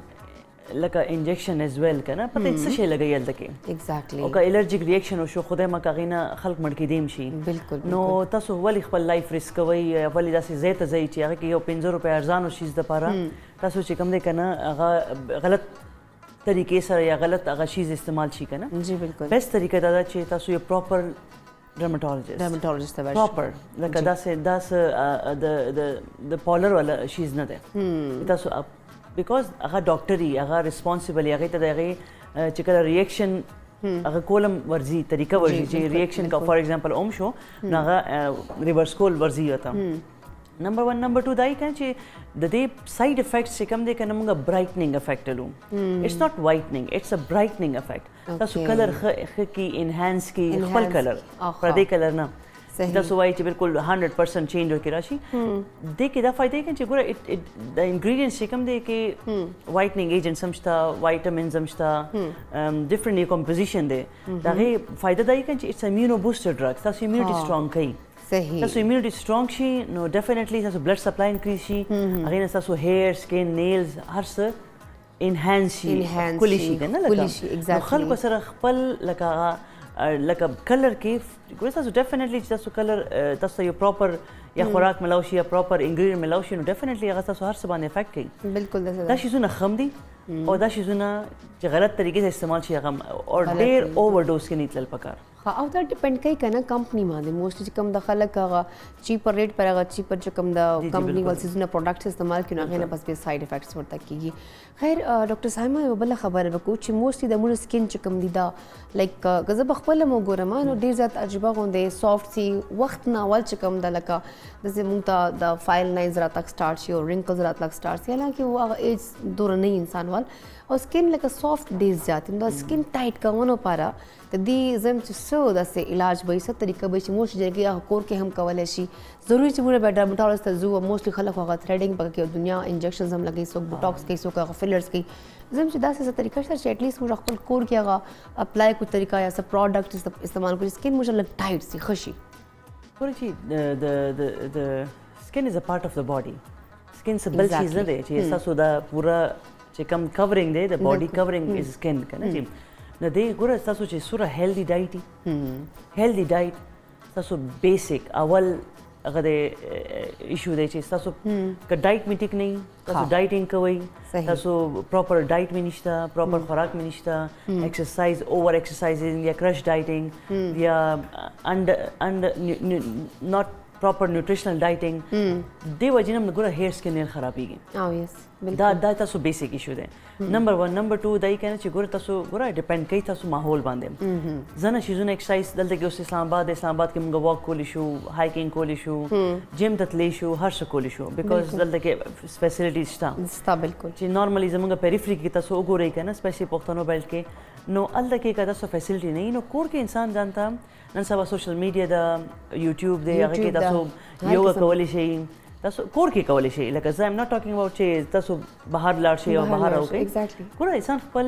لکه انجکشن از ویل کنه پته څه شي لګیل دکې ایگزیکټلی او که الرجیک ریاکشن او شو خدای ما کاغینه خلق مړ کې دیم شي بالکل نو تاسو ولی خپل لایف ریسک کوي ولی داسې زیات ځای چې هغه کې یو 50 روپیا ارزان شي د پاره تاسو چې کوم دی کنه هغه غلط طریقې سره یا غلط هغه شی استعمال شي کنه جی بالکل بیسٹ طریقه دا چې تاسو یو پراپر ډرمټالوجست ته پراپر لکه داسې د پاولر ولا شیز نه ده تاسو بیکاز هغه ډاکټري هغه ریسپانسیبل هغه ته دغه چې کله ریاکشن هغه کولم ورزي طریقه ورزي چې ریاکشن کا فار ایگزامپل اوم شو هغه ریورس کول ورزي وته نمبر 1 نمبر 2 دای کنه چې د دې ساید افیکټس چې کوم دي کنه موږ برایټنینګ افیکټ لو اټس ناٹ وایټنینګ اټس ا برایټنینګ افیکټ تاسو کلر خ کی انهانس کی خپل کلر پر دې کلر نه تاسو وایي چې بالکل 100% چینج وکړي راشي د کې دا فائدې کوي چې ګوره د انګریډینټس چې کوم دي کې وایټنینګ ایجنټ سمشتا وایټامینز سمشتا ډیفرنٹ کمپوزیشن دي دا غي فائدہ دی کوي چې اټس امینو بوستر ډرګ تاسو امیونټي سترونګ کوي صحیح تاسو امیونټي سترونګ شي نو ډیفینیټلی تاسو بلډ سپلای انکریز شي هغه نه تاسو هیر سکین نیلز هر څه انهانس شي کلی شي کنه لکه خلکو سره خپل لکه کلر کې ګور تاسو ډیفینیټلی چې تاسو کلر تاسو یو پراپر یا خوراک ملاو شي یا پراپر انګریډینټ ملاو شي نو ډیفینیټلی هغه تاسو هر څه باندې افیکټ کوي بالکل دا شیزونه خم دي او دا شیزونه چې غلط طریقې سره استعمال شي هغه اور ډیر اوور ډوز کې نه تلل پکار او دا ډیپند کوي کنه کمپنی باندې موستلی چې کوم د خلک هغه چیپر ریټ پر هغه چیپر چې کوم د کمپنی ول سیزونه پروډکټس استعمال کړي هغه نه پس به ساید افیکټس ورته کیږي خیر ډاکټر صاحب یو بل خبره وکړو چې موستلی د موږ سکین چې کوم دي دا لایک غزه بخپل مو ګورم نو ډیر زیات عجیبه غونډه سافټ سی وخت نه اول چې کوم د لکه د زمونږ ته د فایل نایز را تک سٹارټ شي او رینکلز را تک سٹارټ شي حالانکه هغه ایج دور نه انسان وال او سکین لکه سافټ ډیر زیات نو سکین ټایټ کوونو لپاره د دې زم چې سو د علاج به څه طریقه به چې موږ چې کور کې هم کولای شي ضروري چې موږ به ډرمټالوجست ته ځو موستلی خلک هغه تھریډینګ پکې دنیا انجکشنز هم لګي سو بوټاکس کوي سو هغه فیلرز کوي زم چې داسې څه طریقه شته چې اټلیست موږ خپل کور کې هغه اپلای کو طریقه یا څه پروډکټ استعمال کړو سکین موږ لګ ټایټ سي خشي ګور چې د سکین از ا پارت اف د باډي سکین څه بل چیز نه دی چې تاسو دا پورا چې کوم کورینګ دی د باډي کورینګ از سکین کنه چې نو دې ګوره تاسو چې سوره هیلدي ډایټ هیلدي ډایټ تاسو بیسیک اول هغه د ایشو دی چې تاسو که ډایټ می ټیک نه تاسو ډایټینګ کوئ تاسو پراپر ډایټ می نشته پراپر خوراک می نشته ایکسرسایز اوور ایکسرسایزینګ یا کرش ډایټینګ یا ناٹ proper nutritional dieting دی وجه نه ګوره هیر سکن خرابېږي او یس دا تاسو بیسیک ایشو دی نمبر 1 نمبر 2 دای کنه چې ګوره تاسو ګوره ډیپند کوي تاسو ماحول باندې ځنه شیزونه ایکسرسایز دلته کې اوس اسلام آباد کې موږ واک کولی شو هایکینګ کولی شو جیم ته تللی شو هر څه کولی شو بیکاز دلته کې فیسیلیټیز شته بالکل چې نارملی زموږ پیریفری کې تاسو وګورئ کنه سپیشلی پښتنو بیلټ کې نو الته کې که تاسو فیسیلیټي نه نو کور کې انسان ځانته نن سبا سوشل میډیا د یوټیوب دی هغه کې تاسو یوګا کولی شئ تاسو کور کې کولی شئ لکه زه ایم ناٹ ټاکینګ اباوټ چې تاسو بهر لاړ شئ او بهر راوګئ ګوره انسان خپل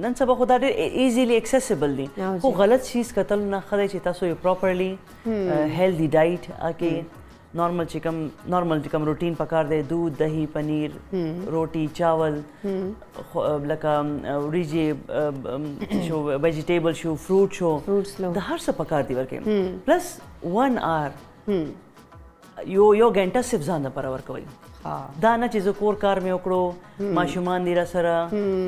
نن سبا خو دا ډېر ایزیلی اکسیسیبل دي خو غلط چیز کتل نه ښه دی چې تاسو یو پراپرلی هیلدي ډایټ کې نارمل چې کوم روټین پکار دی دودھ دہی پنیر روټي چاول لکه وریجې شو ویجیټیبل شو فروټ شو د هر څه پکار دی ورکې پلس 1 آور یو غنټه صرف ځان لپاره ورکوئ دا نه چې زه کور کار مې وکړو ماشومان دي راسره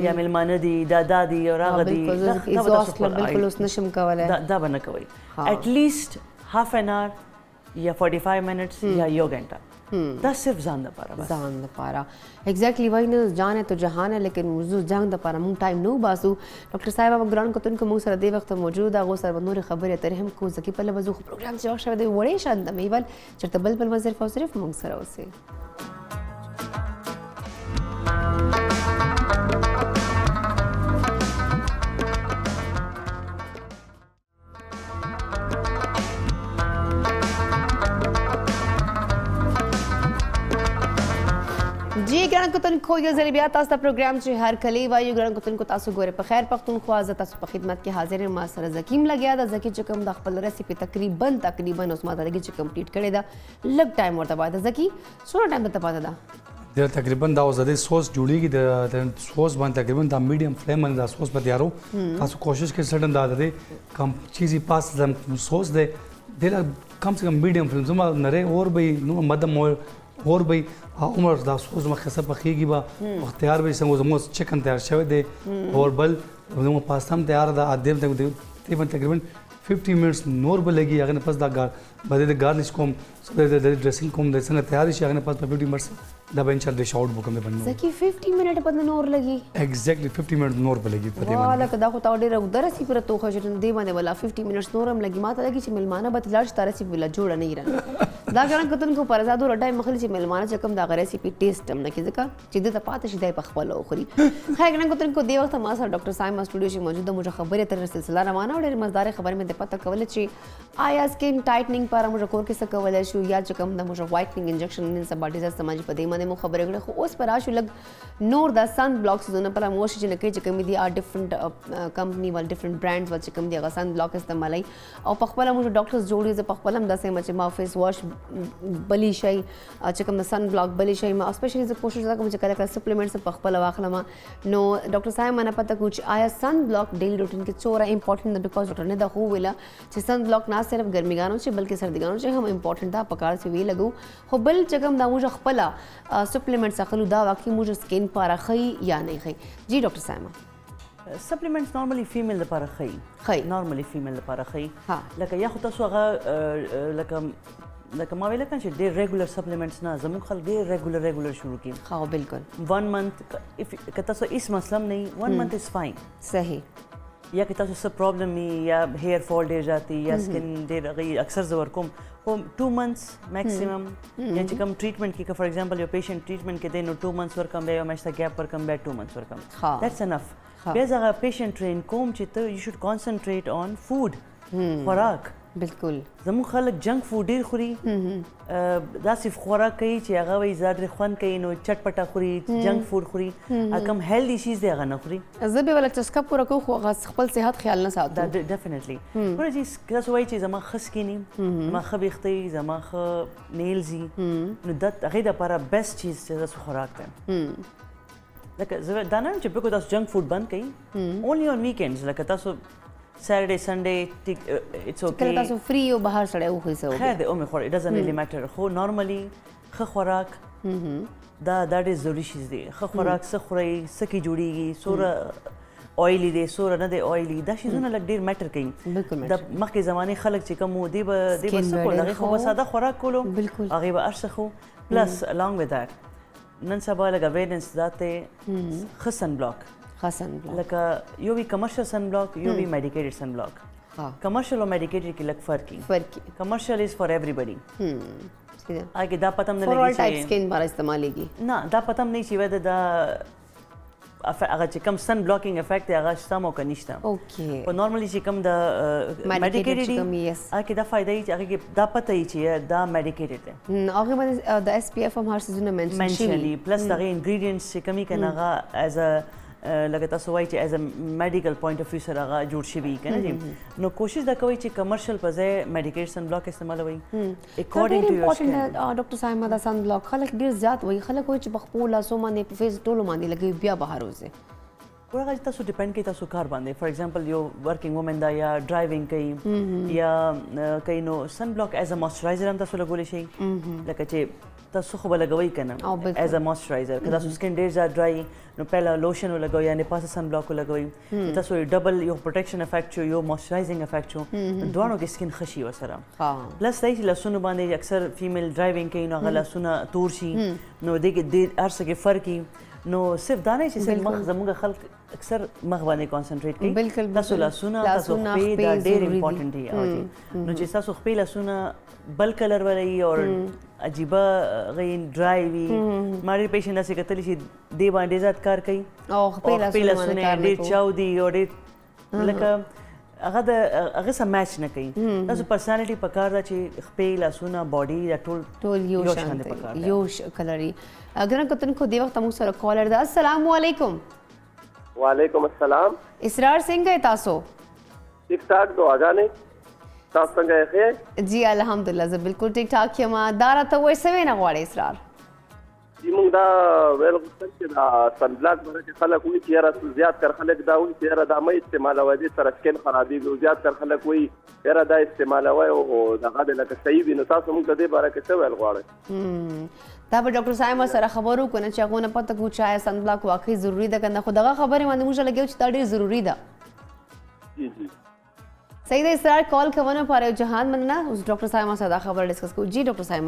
یا میلمانه دي دادا دي او راغه دي بالکل اوس نشم کولی دا به نه کوئ ایټ لیسٹ هاف این آور یا 45 منٹس یا یو گھنٹہ دا صرف ځان لپاره بس ځان لپاره ایگزیکټلی وای نه جان تو جهان ہے لیکن موضوع ځان لپاره مونږ ټایم نو باسو ډاکټر صاحب اب ګران کوتونکو مو سره دی وخت موجود هغه سره نور خبرې ترې هم کو ځکه په لوزو پروګرام چې وخت دی وړې شاند میول چرته بل مزر فو صرف مونږ سره اوسه جی ګران کوتونکو یو ځل بیا تاسو ته پروګرام چې هر کلی وایو ګران کوتونکو تاسو ګوره په خیر پښتونخوا زه تاسو په خدمت کې حاضر یم ما سره زکیم لګیا ده زکی چې کوم د خپل ریسیپي تقریبا اوس ما ته لګي چې کمپلیټ کړی ده لږ ټایم ورته پاتې زکی څومره ټایم ته پاتې ده د تقریبا دا زده سوس جوړیږي د سوس باندې تقریبا د میډیم فلیم باندې د سوس په تیارو تاسو کوشش کوئ سډن دا د کم چیزی پاس زم سوس د کم سے کم میډیم فلیم زما نره اور به نو مدم اور به عمر دا سوز مخه سره پخېږي به وخت تیار به څنګه زموږ چکن تیار شوی دی اور بل زموږ پاستا هم تیار ده ادم تقریبا 50 منټس نور به لګي هغه نه پس دا بده د گارنش کوم د ډریسینګ کوم د څنګه تیار شي هغه نه پس په 50 منټس دا به انشاء الله ډیش آؤٹ وکم بنو زکی 50 منټ په نور لګي ایگزیکټلی 50 منټ نور به لګي په دې باندې والا کدا خو تا ډېر درسي پر توخه چې دی باندې ولا 50 منټس نور هم لګي ماته لګي چې ملمانه به تلار ستاره سی ویلا جوړ نه ایران دا ګران کوتونکو پر زادو رټای مخلي چې ملمانه چې کوم دا ریسیپي ټیسټ هم نه کی ځکه چې د پاتې شي دای په خپل اخري خیر ګران کوتونکو دی وخت ما سره ډاکټر سایم سټوډیو کې موجود ده مجھے خبره تر سلسله روانه ډېر مزدار خبر مې د پته کول چې آیا سکن ټایټنینګ پر موږ کور کې څه کولای شو یا چې کوم د موږ وایټنینګ انجکشن نن سبا ډیزاین سماجی په دې باندې مو خبره کړې خو اوس پر راشو لګ نور د سن بلاکس زونه پر مو شي چې نه کې چې کوم دي ار ډیفرنٹ کمپنی ول ډیفرنٹ برانډز ول چې کوم دي غسن بلاک استعمالي او په خپل موږ ډاکټرز جوړي ز په خپل هم داسې مچ ما فیس واش بلی شي چې کوم د سن بلاک بلی شي ما سپیشلی ز کوشش کوم چې کله کله سپلیمنټس په خپل واخلم نو ډاکټر صاحب منه پته کوچ آیا سن بلاک ډیلی روټین کې څوره امپورټنت ده بیکاز ډاکټر نه دا خو ویلا چې سن بلاک نه صرف ګرمیګانو چې بلکې سردیګانو چې هم امپورټنت ده پکار سی وی لګو خو بل چې کوم دا موږ خپل سپلیمنټس اخلو دا واقعي موږ سکن پاره خي یا نه خي جی ډاکټر صاحب سپلیمنټس نارملی فیمیل لپاره خي نارملی فیمیل لپاره خي لکه یا خو تاسو هغه لکه ما ویل کړم چې ډېر ریګولر سپلیمنټس نه زموږ خلک ډېر ریګولر شروع کړي ها بالکل 1 منथ که تاسو هیڅ مسله نه 1 منथ از فاین صحیح یا که تاسو څه پرابلم یا هیر فال ډېر جاتی یا سکن ډېر هغه اکثر زه ورکوم خو 2 منثس میکسیمم یا چې کوم ټریټمنټ کې فار ایگزامپل یو پیشنټ ټریټمنټ کې دی نو 2 منثس ورکم بیا یو میاشته ګیپ ورکم بیا 2 منثس ورکم دیټس انف بیا زه هغه پیشنټ ټرین کوم چې ته یو شوډ کانسنټریټ آن فود خوراک بالکل زموږ خلک جنک فود ډېر خوري داسې خوراک کوي چې هغه وایي زیات خوند کوي نو چټپټه خوري جنک فود خوري کم هیلدي شیز دی هغه نه خوري زه به ولا چسکا پوره کوم خو خپل صحت خیال نه ساتم دا ډیفینیټلی ګوره چې تاسو وایي چې زما ښه سکینې زما ښه ویښته زما ښه نیلز نو دا هغې دپاره بیسټ چیز چې تاسو خوراک دی لکه زه دا نه یم چې بالکل تاسو جنک فود بند کوئ اونلی آن ویکینډز لکه تاسو سیټرډے سنډے اټس کله اوکے تاسو فری او بهر سړی وخی سو خیر دی او مې خور اټ ډزنټ ریلی میټر خو نارملی ښه خوراک دا ډېر ضروري شیز دی ښه خوراک څه خورئ څه کې جوړیږي سوره اویلی دی سوره نه دی اویلی دا شیزونه لږ ډېر میټر کوي د مخکې زمانې خلک چې کوم وو دی به څه کول هغې خو به ساده خوراک کولو هغې به هر څه خو پلس along with that نن سبا لږ اویرنس دا ته ښه سن بلاک لکه یو وی کمرشل سن بلاک یو وی میډیکیټډ سن بلاک کمرشل او میډیکیټډ کې لږ فرق کمرشل از فار ایوریبډي هغه دا پته نه لګي چې سکین بار استعمالېږي نه دا پته نه چې ودا دا هغه چې کم سن بلاکینګ افیکټ هغه شته مو کنيشته اوکې په نورمالي چې کم د میډیکیټډ هغه دا فائدې چې هغه دا پته چې دا میډیکیټډ دی هغه باندې د اس پی اف هم هر سيزونه منشن شي پلس هغه انګریډینټس چې کمی کنه هغه ایز ا لکه تاسو وایي چې ایز ا میډیکل پوینټ اف ویو سره هغه جوړ شوي کنه جی نو کوشش دا کوي چې کمرشل په ځای میډیکیټ سن بلاک استعمالوي اکورډینګ ټو یور سکین ډاکټر صاحب دا سن بلاک خلک ډیر زیات وایي خلک وایي چې بخپول لاسو باندې په فیس ټولو باندې لګي بیا بهر وځي ورغه تاسو ډیپند کوي تاسو کار باندې فار ایگزامپل یو ورکینګ وومن دا یا ډرایوینګ کوي یا کوي نو سن بلاک ایز ا موئسچرایزر هم تاسو لګولې شي لکه چې تاسو خو لګوي کنه ایز ا موئسچرایزر که تاسو سکین ډیر زیات ډرای نو پهلا لوشن ولګوي یا نه پاسه سن بلاک ولګوي تاسو ډبل یو پروټیکشن افیکټ شو یو موئسچرایزینګ افیکټ شو دوانو کې سکین خشي ورسره پلس دای چې لاسونو باندې اکثر فیمیل ډرایوینګ کوي نو هغه لاسونه تور شي نو دغه د ارسه کې فرقي نو صرف دا نه چې صرف مخ زموږ خلک اکثر مخ باندې کانسنټریټ کوي تاسو لاسونه تاسو خپې دا ډېر امپورټنٹ دی نو چې تاسو خپې لاسونه بل کلر ولري او عجیبه غین ډرای وي ماری پیشنټ داسې کتلی چې دی باندې ذات کار کوي او خپې لاسونه ډېر چاودي او ډېر لکه هغه د هغه سم میچ نه کوي تاسو پرسنالټي په کار دا چې خپې لاسونه باډي دا ټول یو شان دي یو کلري اگر کتن کو دی وخت موږ سره کالر ده السلام علیکم وعلیکم السلام اسرار څنګه تاسو ٹھیک ٹھاک دعا جانې تاسو څنګه یې جی الحمدلله زه بالکل ټیک ټاک یم دارا ته وای سوي نه غواړي اسرار چې موږ دا ویل غوښتل چې دا سن بلاک باندې خلک وایي چې یاره زیات کر خلک دا وایي چې یاره دا مې استعمالوي دي سره سکین خرابېږي او زیات کر خلک وایي یاره دا استعمالوي او دغه د لکه صحیح وي نو تاسو موږ د دې باره کې څه ویل غواړئ دا به ډاکټر صاحب سره خبرو کنه چې هغه نه پته کو چې سن بلاک واقعي ضروری ده کنه خو دغه خبره باندې موږ لګیو چې دا ډېر ضروری ده جی جی صحیح ده اسرار کال کوونه پر جهان مننه اوس ډاکټر صاحب سره خبر ډیسکس کو جی ډاکټر صاحب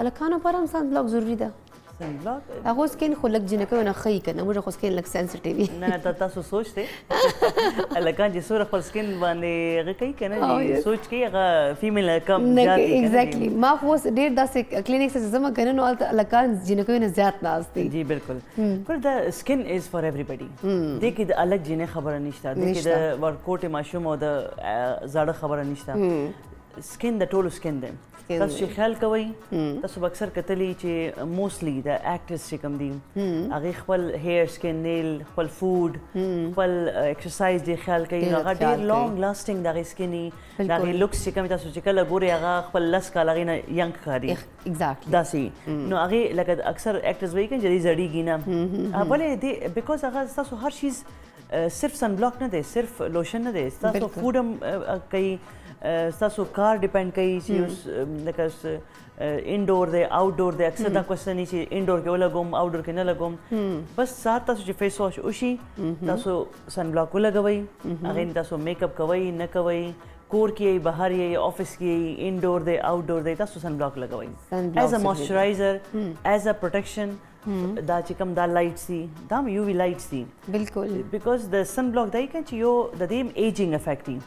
الکانو پر هم سن بلاک ضروری ده سن بلاک هغه سکین خو لګ جنکو نه خی کنه موږ خو سکین لګ سنسټیوی نه تاسو سوچته لکه چې سور خپل سکین باندې هغه کوي کنه سوچ کې هغه فیمیل کم زیات ایگزیکټلی ما خو ډیر داسې کلینیک څخه زما کنه نو لکان جنکو نه زیات ناشتي جی بالکل پر دا سکین از فار ایوریبډي دې کې د الګ جنې خبره نشته دې کې د ورکوټ ماشوم او د زړه خبره نشته سکین د ټولو سکین دی تاسو چې خیال کوئ تاسو اکثر کتلی چې موستلی د اکټرز چې کوم دي هغه خپل هیر سکین نیل خپل فود خپل ایکسرسایز دی خیال کوي هغه ډیر لانګ لاسټینګ دغه سکینی دغه لوکس چې کوم تاسو چې کله ګوري هغه خپل لس کال هغه نه ینګ ښکاري ایگزیکټلی داسې نو هغه لکه اکثر اکټرز وایي چې دې زړیږي نه ولې دې بیکوز هغه تاسو هر شیز صرف سن بلاک نه دی صرف لوشن نه دی تاسو فود هم کوي تاسو کار ډیپند کوي چې لکه انډور دی آوټډور دی اکثر دا کوېسچن چې انډور کې ولګوم آوټډور کې نه لګوم بس سات تاسو چې فیس واش وشي تاسو سن بلاک ولګوئ هغه تاسو میک اپ کوئ نه کوئ کور کې بهر یې افیس کې انډور دی آوټډور دی تاسو سن بلاک لګوئ ایز ا موئسچرایزر ایز ا پروټیکشن دا چې کوم دا لایټس دي دا یو وی لایټس دي بالکل بیکاز د سن بلاک دای کنه چې یو د دې ایجینګ افیکټ دي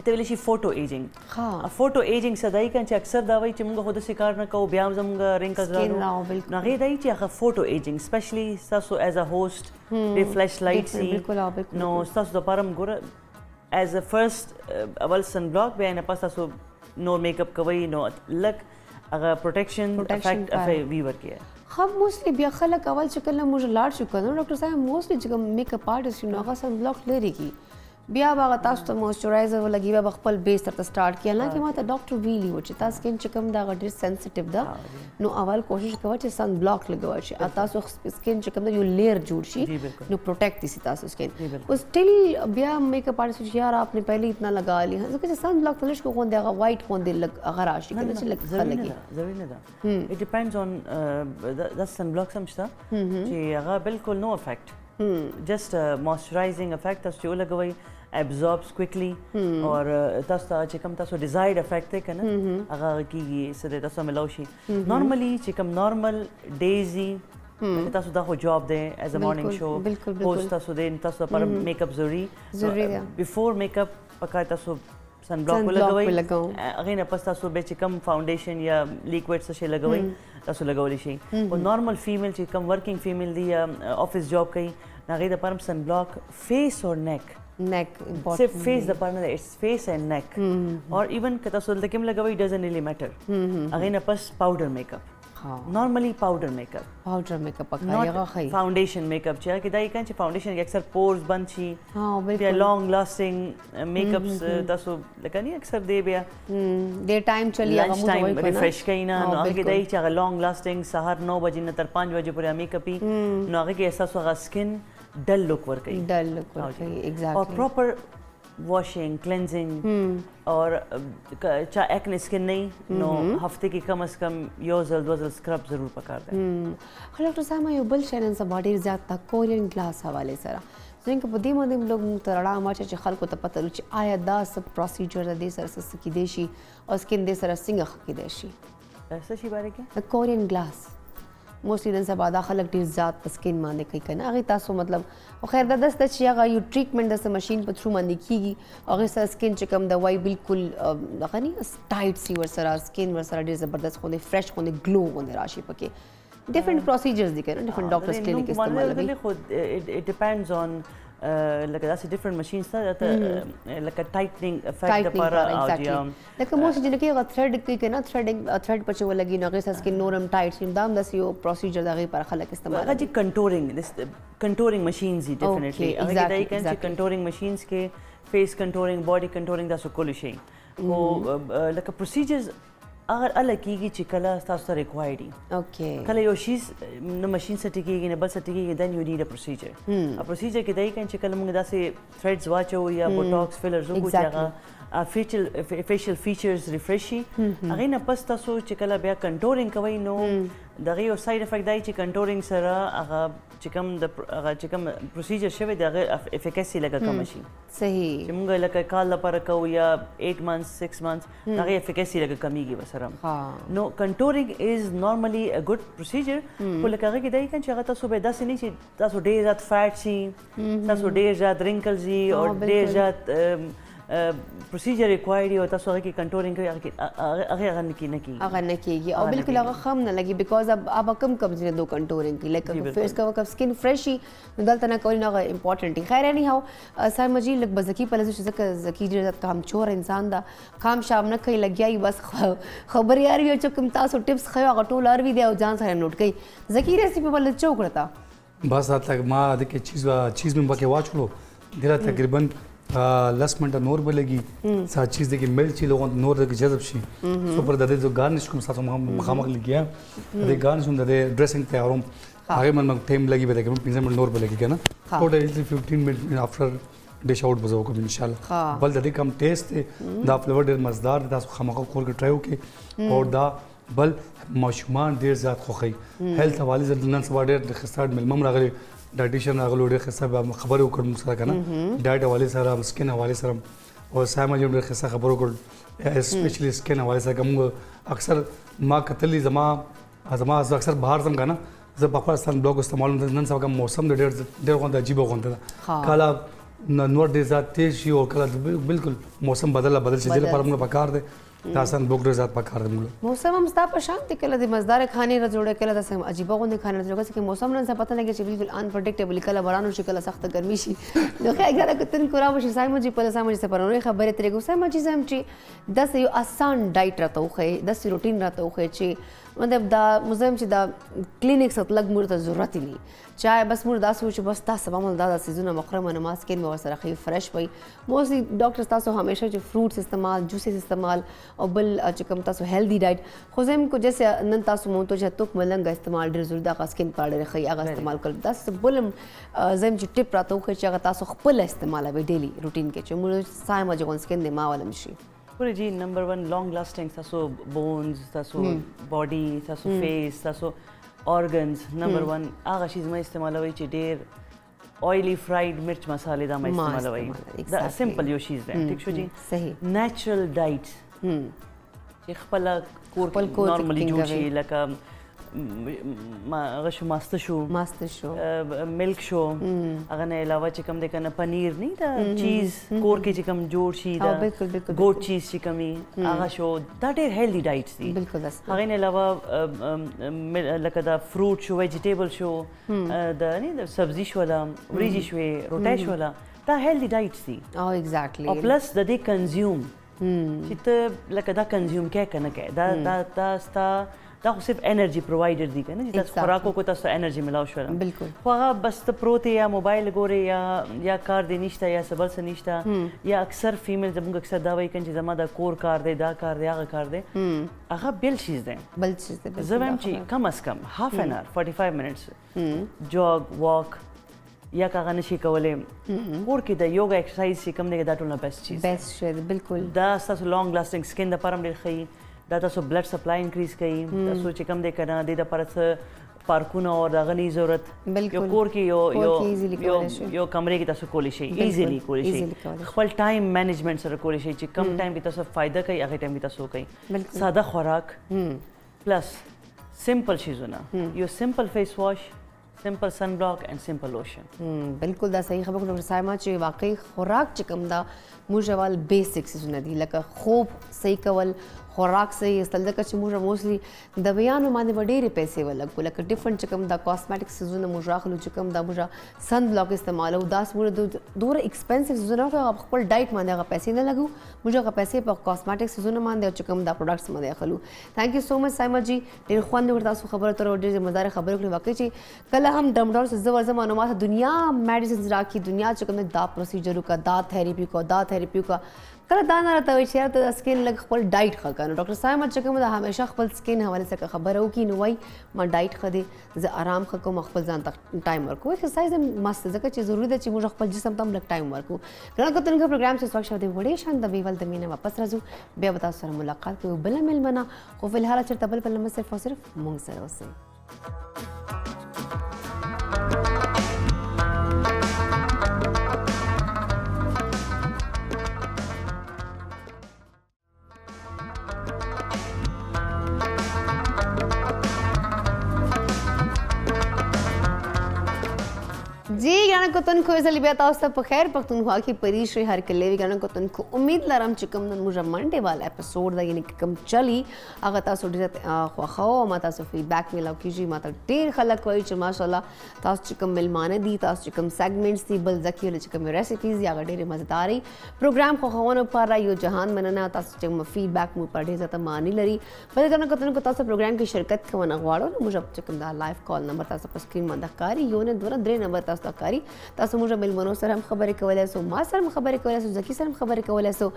ته ویل شي فوټو ایجینګ ها فوټو ایجینګ صدای کنه چې اکثر دا وایي چې موږ خو د سکار نه کوو بیا زموږ رینکلز راځي نو غي دای چې هغه فوټو ایجینګ سپیشلی تاسو ایز ا هوست د فلیش لایټ سي نو تاسو د پرم ګوره ایز ا فرست اول سن بلاک بیا نه پس تاسو نور میک اپ کوي نو لک هغه پروټیکشن افیکټ افی ویور کې هم موستلی بیا خلک اول چې کله موږ لاړ شو کنه ډاکټر صاحب موستلی چې میک اپ آرټیست نو هغه سن بلاک لري کی بیا به تاسو ته موئسچرایزر ولګي بیا خپل بیس تر سٹارټ کړئ حالانکه ما ته ډاکټر ویلی و چې تاسو سکین چې کوم دا ډېر سنسټیو ده نو اول کوشش کوئ چې سن بلاک لګوئ چې تاسو سکین چې کوم دا یو لیر جوړ شي نو پروټیکټ شي تاسو سکین او سټیل بیا میک اپ آرټسټ یار आपने पहले इतना लगा लिया ځکه چې سن بلاک تلش کو غونډه هغه وایټ غونډه لګ هغه راشي کنه چې لګ لګي ضروري نه ده it depends on the sun block سمجھتا چې هغه بالکل نو افیکٹ just moisturizing effect تاسو لګوي absorbs quickly اور تاسو چې کوم تاسو desired effect ته کنه هغه کیږي سره تاسو ملو شي normally چې کوم normal daisy تاسو دا خو جاب دی as a morning show post تاسو دین تاسو پر میک اپ ضروري before میک اپ پکا تاسو سن بلاک لګوي هغه نه پس تاسو به چې کوم فاونډیشن یا لیکوډ څه شي لګوي تاسو لګولی شي او نارمل فیمیل چې کوم ورکینګ فیمیل دی یا افیس جاب کوي هغه د پرم سن بلاک فیس اور نیک صرف فیس د پرنه اټس فیس اینڈ نیک اور ایون که تاسو دلته کوم لګوي ډزنټ ریلی میټر هغه نه پس پاوډر میک اپ normally powder makeup پکایغه خی foundation makeup چې کې دای کان چې foundation کې اکثر pores بند شي بیا long lasting makeups تاسو لکه نه اکثر دی بیا ډیر ټایم چلی هغه مو وای کنه ریفریش کینا نو هغه دای چې هغه long lasting سحر 9 بجې نه تر 5 بجې پورې میک اپ نو هغه کې احساس هغه سکن ډل لک ور کوي ایگزیکټلی اور پراپر washing cleansing اور چا ایکنی سکن نہیں نو ہفتے کی کم از کم یو ځل 2 ځل سکرب ضرور پکار دی ډاکټر صاحب یو بل شین سبا ډیر زیات تا کورین گلاس حواله سره څنګه په دې باندې موږ ترړه ما چې خلکو ته پته لري چې آیا دا سب پروسیجر د دې سره څه کې دی شي او سکن دې سره څنګه خکې دی شي څه شي باره کې کورین گلاس موستلی نن سبا دا خلک ډیر زیات په سکین باندې کوي کنه هغه تاسو مطلب او خیر دا دسته چې هغه یو ټریټمنټ د ماشين په تھرو باندې کیږي هغه سره سکین چې کوم د وای بالکل هغه نه ټایټ سی ور سره سکین ور سره ډیر زبردست خو فرش خو گلو غونډه راشي پکې ډیفرنٹ پروسیجرز دي کنه ډیفرنٹ ډاکټرز کلینیک استعمال کوي خو اٹ ډیپینډز اون لکه داسې ډیفرنٹ ماشینز ته لکه ټایټنینګ افیکټ لپاره او لکه موږ چې کې هغه تھرډ کوي کنه تھرډ په چې ولګي نو هغه ساس کې نورم ټایټ شي دا هم داسې یو پروسیجر دغه پر خلک استعمال هغه چې کنټورینګ ماشینز دي ډیفینیټلی هغه دای کین چې کنټورینګ ماشینز کې فیس کنټورینګ باډي کنټورینګ دا څه کول شي او لکه پروسیجرز اگر الګ کیږي چې کله تاسو سره ریکوایرډ دي اوکې کله یو شیز نو ماشين سټی کیږي نه بل سټی کیږي دن یو نیډ ا پروسیجر ا پروسیجر کې دای کین چې کله موږ داسې تھریډز واچو یا بوټاکس فیلرز وکړو چې هغه فیشل فیچرز ریفریشي هغه نه پس تاسو چې کله بیا کنټورینګ کوي نو دغه یو ساید افیکټ دی چې کنټورینګ سره هغه چې کوم پروسیجر شوی دغه افیکاسي لګه کم شي صحیح چې موږ لکه کال لپاره کوو یا 8 months 6 months هغه افیکاسي لګه کمیږي وسره نو کنټورینګ از نارملی ا ګډ پروسیجر خو لکه هغه کې دی چې هغه تاسو به داسې نه چې تاسو ډیر زیات فیټ شي تاسو ډیر زیات رینکلز او ډیر زیات پروسیجر ریکوایرډ او تاسو هغه کې کنټورینګ کوي هغه نه کیږي او بالکل هغه خم نه لګي بیکاز اب کم ځینې دو کنټورینګ کی لکه فیس کا وکف سکن فرشي دلته نه کوي نه امپورټنټ خیر نه هاو سای مجي لک بزکی په لږ څه زکی ډیر کام چور انسان دا کام شام نه کوي لګیای بس خبر یار یو چې کوم تاسو ټیپس خو هغه ټول اروي دی او ځان سره نوٹ کوي زکی ریسیپی په لږ چوکړتا بس تک ما د کې چیز میں بکے واچلو دیرا تقریباً 10 منټه نور بلګي سا چیز د کې مل چي لوګون نور د جذب شي سو پر د دې ګارنش کوم ساتو مخامخ لګیا د ګارنش د ډریسینګ ته اورم هغه من ټایم لګي به د 15 منټ نور بلګي کنه ټوټل 15 منټ افټر ډیش اوټ بزو کوم ان شاء الله بل د دې کم ټیسټ دا فلیور ډیر مزدار تاسو خامخ کور کې ټرای وکي او دا بل ماشومان ډیر زیات خوخي هیلث حواله زد نن سبا ډیر د خستاد ملمم راغلي ډایټیشن راغلو ډېر ښه خبرې وکړم سره کنه ډایټ حوالې سره سکن حوالې سره او سایم ډېر ښه خبرې وکړ اسپیشلی سکن حوالې سره کوم اکثر ما کتلی زما اکثر بهر زم کنه زه په خپل ستان بلاګ استعمال نن سبا موسم ډېر غونډه عجیب غونډه کله نور ډېر زیات تیز شي او کله بالکل موسم بدل شي چې لپاره موږ پکار دی تاسو بوک ډېر زیات پکار دی موسم هم ستا په شان دی کله د مزدار خانې را جوړه کله تاسو عجیب غونډه خانې را جوړه چې موسم نن څه پته لګي چې بالکل انپریډکټیبل کله باران وشي کله سخت ګرمي شي نو خیر اگر کتن کورا وشي سايمو جی په سايمو جی سپارونه خبره ترې کو سايمو جی زم چې 10 یو آسان ډایټ راته وخه 10 روټین راته وخه چې मतलब दा मुझे दा क्लिनिक सत लग मुर ता जरूरत ही नहीं चाहे बस मुर दा सोच बस ता सब अमल दा सीजन मकरम नमाज स्किन में वसर खी फ्रेश पई मोस्टली डॉक्टर्स तासो हमेशा जो फ्रूट्स इस्तेमाल जूसेस इस्तेमाल और बल चिकम तासो हेल्दी डाइट खुजम को जैसे नन तासो मोतो जो तुक मलंग इस्तेमाल डर जुल्दा का स्किन पाउडर खई आगा इस्तेमाल कर दा बुलम जम जो टिप रातो खच आगा तासो खपल इस्तेमाल है डेली रूटीन के जो मुर साय मजे कोन स्किन दे मा वाला मशी पूरे जी नंबर 1 लॉन्ग लास्टिंग तासो बोन्स तासो बॉडी तासो फेस तासो ऑर्गन्स नंबर 1 आगा चीज में इस्तेमाल हुई ची डेर ऑयली फ्राइड मिर्च मसाले दा में इस्तेमाल हुई द सिंपल यो चीज है ठीक शो जी सही नेचुरल डाइट्स जे खपला कोर नॉर्मली जो ची लका अगर मस्त शो मिल्क शो अगर ने अलावा चिकम दे करना पनीर नहीं था चीज कोर के चिकम जोड़ शी दा गोट चीज चिकमी आगा शो दैट इज हेल्दी डाइट्स थी बिल्कुल अगर ने अलावा लका फ्रूट शो वेजिटेबल शो द नहीं द सब्जी शो वाला व्रीजी शो रोटी शो वाला दा हेल्दी डाइट्स थी oh exactly और प्लस द दे कंज्यूम चित लका दा कंज्यूम क्या करना क्या दा दा दा दा सिर्फ एनर्जी प्रोवाइडर दी ना जिस खुराकों को तस एनर्जी मिलाओ शोर बिल्कुल वहाँ बस तो प्रोते या मोबाइल गोरे या कार दे निश्ता या सबल से निश्ता या अक्सर फीमेल जब उनका अक्सर दावा इकन चीज़ हमारा कोर कार दे दा कार दे आगे कार दे आगा बिल चीज़ दें जब हम ची कम अज कम half an hour 45 minutes jog walk या कागा नशी कवले कोर की दा योगा एक्सरसाइज सी कम ने दा टोना बेस्ट चीज़ बिल्कुल दा सस लॉन्ग लास्टिंग स्किन दा परम दे खई दा तो ब्लड सप्लाई इंक्रीज कई तो चिकम दे करना दे दा परस पार्कुना और अगनी जरूरत यो कोर की यो कमरे की तसो कोली शे इजीली कोली शे खपल टाइम मैनेजमेंट सर कोली शे कम टाइम की तसो फायदा कई आगे टाइम की तसो कई सादा खुराक प्लस सिंपल चीज़ों ना यो simple face wash simple sunblock and simple lotion बिल्कुल दा सही खबर डॉक्टर साहिमा चे वाकई खुराक चिकम दा मुझवाल बेसिक्स सुनदी लका खूब सही कवल खुराक सही इस्तल का मुझा मोस्टली दवायान माने वडेरे पैसे वाला को लका डिफरेंट चिकम दा कॉस्मेटिक्स सुन मुझा खलु चिकम दा मुझा सन ब्लॉक इस्तेमाल उदास मुझे दूर एक्सपेंसिव सुन का आप पर डाइट माने का पैसे ना लगू मुझे का पैसे पर कॉस्मेटिक्स सुन माने चिकम दा प्रोडक्ट्स माने खलु thank you so much Saima ji देर ख्वान ने सु खबर तर और मज़ार खबर के वाकई ची कल हम डमडोर से जबर मालूमात दुनिया मेडिसिन राखी दुनिया चिकम दा प्रोसीजर का दा थेरेपी का कल दाना रहता है शेयर तो स्किन लग खपल डाइट खा कर डॉक्टर साहिमा चिकम दा हमेशा खपल स्किन हवाले से खबर हो कि नवाई मां डाइट खदे ज आराम खको मखपल जान तक टाइम वर्क एक्सरसाइज मस्त जगह चीज जरूरी है मुझे खपल जिसम तम लग टाइम वर्क गण को तन प्रोग्राम से स्वागत है बड़े शान दबी वाल दमीने वापस रजू बे बता सर मुलाकात को बला मिल मना को फिलहाल चर तबल पर सिर्फ और सिर्फ मुंग सर से जी गाना को तन को जली बेता उस तब खैर पख्तूनख्वा की परीश हर कले गाना को तन को उम्मीद लरम चिकम न मुझे मंडे वाला एपिसोड दा यानी कम चली अगर ता सोडी जत ख्वाखो माता सो फीडबैक मिलाओ कीजी माता ढेर खलक कोई च माशाल्लाह तास चिकम मिलमाने दी तास चिकम सेगमेंट्स दी बल जकी वाले चिकम रेसिपीज या ढेर मजेदार ही प्रोग्राम ख्वाखोन पर यो जहान मनना तास चिकम फीडबैक मु पढ़े जत मानी लरी पर गाना को तन को तास प्रोग्राम की शिरकत कवन अगवाड़ो मुझे चिकम दा लाइव कॉल नंबर तास पर स्क्रीन में दकारी यो ने दोरा द्रे नंबर तास कारी तासो मुझे मिलमनो सर हम खबर कवले सो मा सर हम खबर कवले सो जकी सर हम खबर कवले सो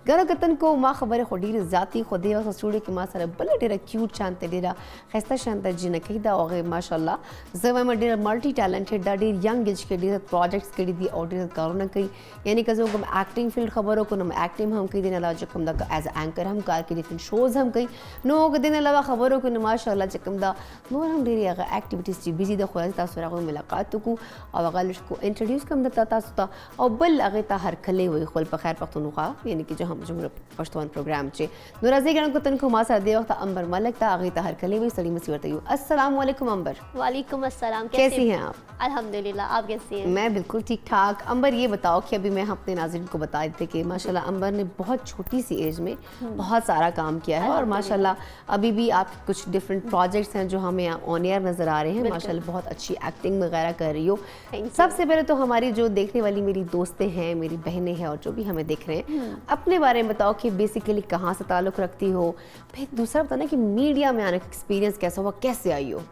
घर कतन को मा खबर खोडीर जाती खुदे वस स्टूडियो की मा सर बल डेरा क्यूट शांत डेरा खस्ता शांत जिन कहिदा और माशाल्लाह जब मैं डेरा मल्टी टैलेंटेड दा डेर यंग एज के डेरा प्रोजेक्ट्स के दी ऑडियो करोना कई यानी कजो को एक्टिंग फील्ड खबरों को हम एक्टिंग हम कई दिन अलावा जकम दा एज एंकर हम कार के डिफरेंट शोज हम कई नो को दिन अलावा खबरों को माशाल्लाह जकम दा नो हम डेरी एक्टिविटीज जी बिजी दा खुदा तासरा को मुलाकात को और अगल को इंट्रोड्यूस कम दता तासता और बल अगेता हर खले हुई खुल पर खैर पख्तूनख्वा यानी कि जो हम जो पश्तून प्रोग्राम चे नुराजी गण को तन को मासा दे वक्त अंबर मलक ता अगेता हर खले हुई सली मसीवत यू अस्सलाम वालेकुम अंबर। वालेकुम अस्सलाम। कैसी हैं आप? अल्हम्दुलिल्लाह, आप कैसी हैं? मैं बिल्कुल ठीक ठाक। अंबर ये बताओ कि अभी मैं अपने नाज़रीन को बता देते कि माशाल्लाह अंबर ने बहुत छोटी सी एज में बहुत सारा काम किया है और माशाल्लाह अभी भी आप कुछ डिफरेंट प्रोजेक्ट्स हैं जो हमें ऑन एयर नज़र आ रहे हैं। माशाल्लाह बहुत अच्छी एक्टिंग वगैरह कर रही हो। Thank you. सबसे पहले तो हमारी जो देखने वाली मेरी दोस्तें हैं, मेरी बहनें हैं और जो भी हमें देख रहे हैं, अपने बारे में बताओ कि बेसिकली कहाँ से ताल्लुक़ रखती हो। फिर दूसरा बताना कि मीडिया में आने का एक्सपीरियंस कैसा हुआ, कैसे आई हो।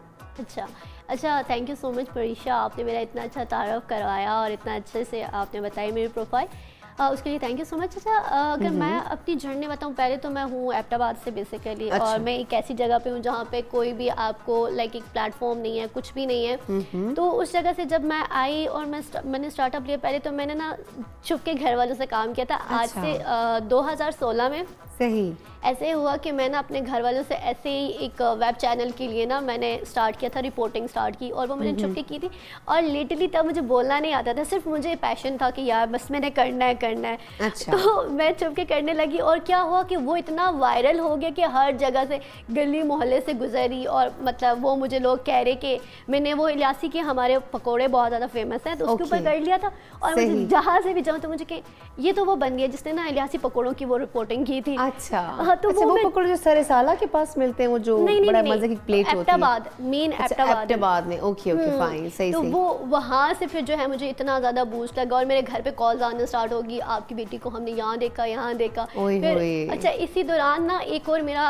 अच्छा, thank you so much Parisha, आपने मेरा इतना अच्छा तारुफ करवाया और इतना अच्छे से आपने बताई मेरी प्रोफाइल, उसके लिए थैंक यू सो मच। अच्छा, अगर मैं अपनी जर्नी बताऊं, पहले तो मैं हूँ एबटाबाद से बेसिकली। अच्छा। और मैं एक ऐसी जगह पे हूँ जहाँ पे कोई भी आपको लाइक एक प्लेटफॉर्म नहीं है, कुछ भी नहीं है। तो उस जगह से जब मैं आई और मैंने स्टार्टअप लिया, पहले तो मैंने ना छुप के घर वालों से काम किया था। आज से 2016 में सही ऐसे हुआ कि मैं ना अपने घर वालों से ऐसे ही एक वेब चैनल के लिए ना मैंने स्टार्ट किया था, रिपोर्टिंग स्टार्ट की, और वो मैंने छुप के की थी। और लिटरली तब मुझे बोलना नहीं आता था, सिर्फ मुझे पैशन था कि यार बस मैंने करना है। अच्छा। तो मैं छुप के करने लगी और क्या हुआ कि वो इतना वायरल हो गया कि हर जगह से, गली मोहल्ले से गुजरी, और मतलब वो मुझे लोग कह रहे कि मैंने वो इलायची के हमारे पकोड़े बहुत ज़्यादा फेमस हैं, तो उसके ऊपर कर लिया था। और मुझे जहाँ से भी जाऊँ तो मुझे कहे ये तो वो बन गया जिसने ना इलायची पकोड़ों की वो रिपोर्टिंग की थी। अच्छा। तो अच्छा, वो पकौड़े जो सरे साला के पास मिलते हैं, वो जो बड़ा मजे की प्लेट होती है। एबटाबाद, मेन एबटाबाद में। ओके फाइन, सही तो सही। वो वहाँ से फिर जो है मुझे इतना ज़्यादा बूस्ट लगा और मेरे घर पे कॉल्स आना स्टार्ट होगी, आपकी बेटी को हमने यहाँ देखा। फिर अच्छा, इसी दौरान ना एक और मेरा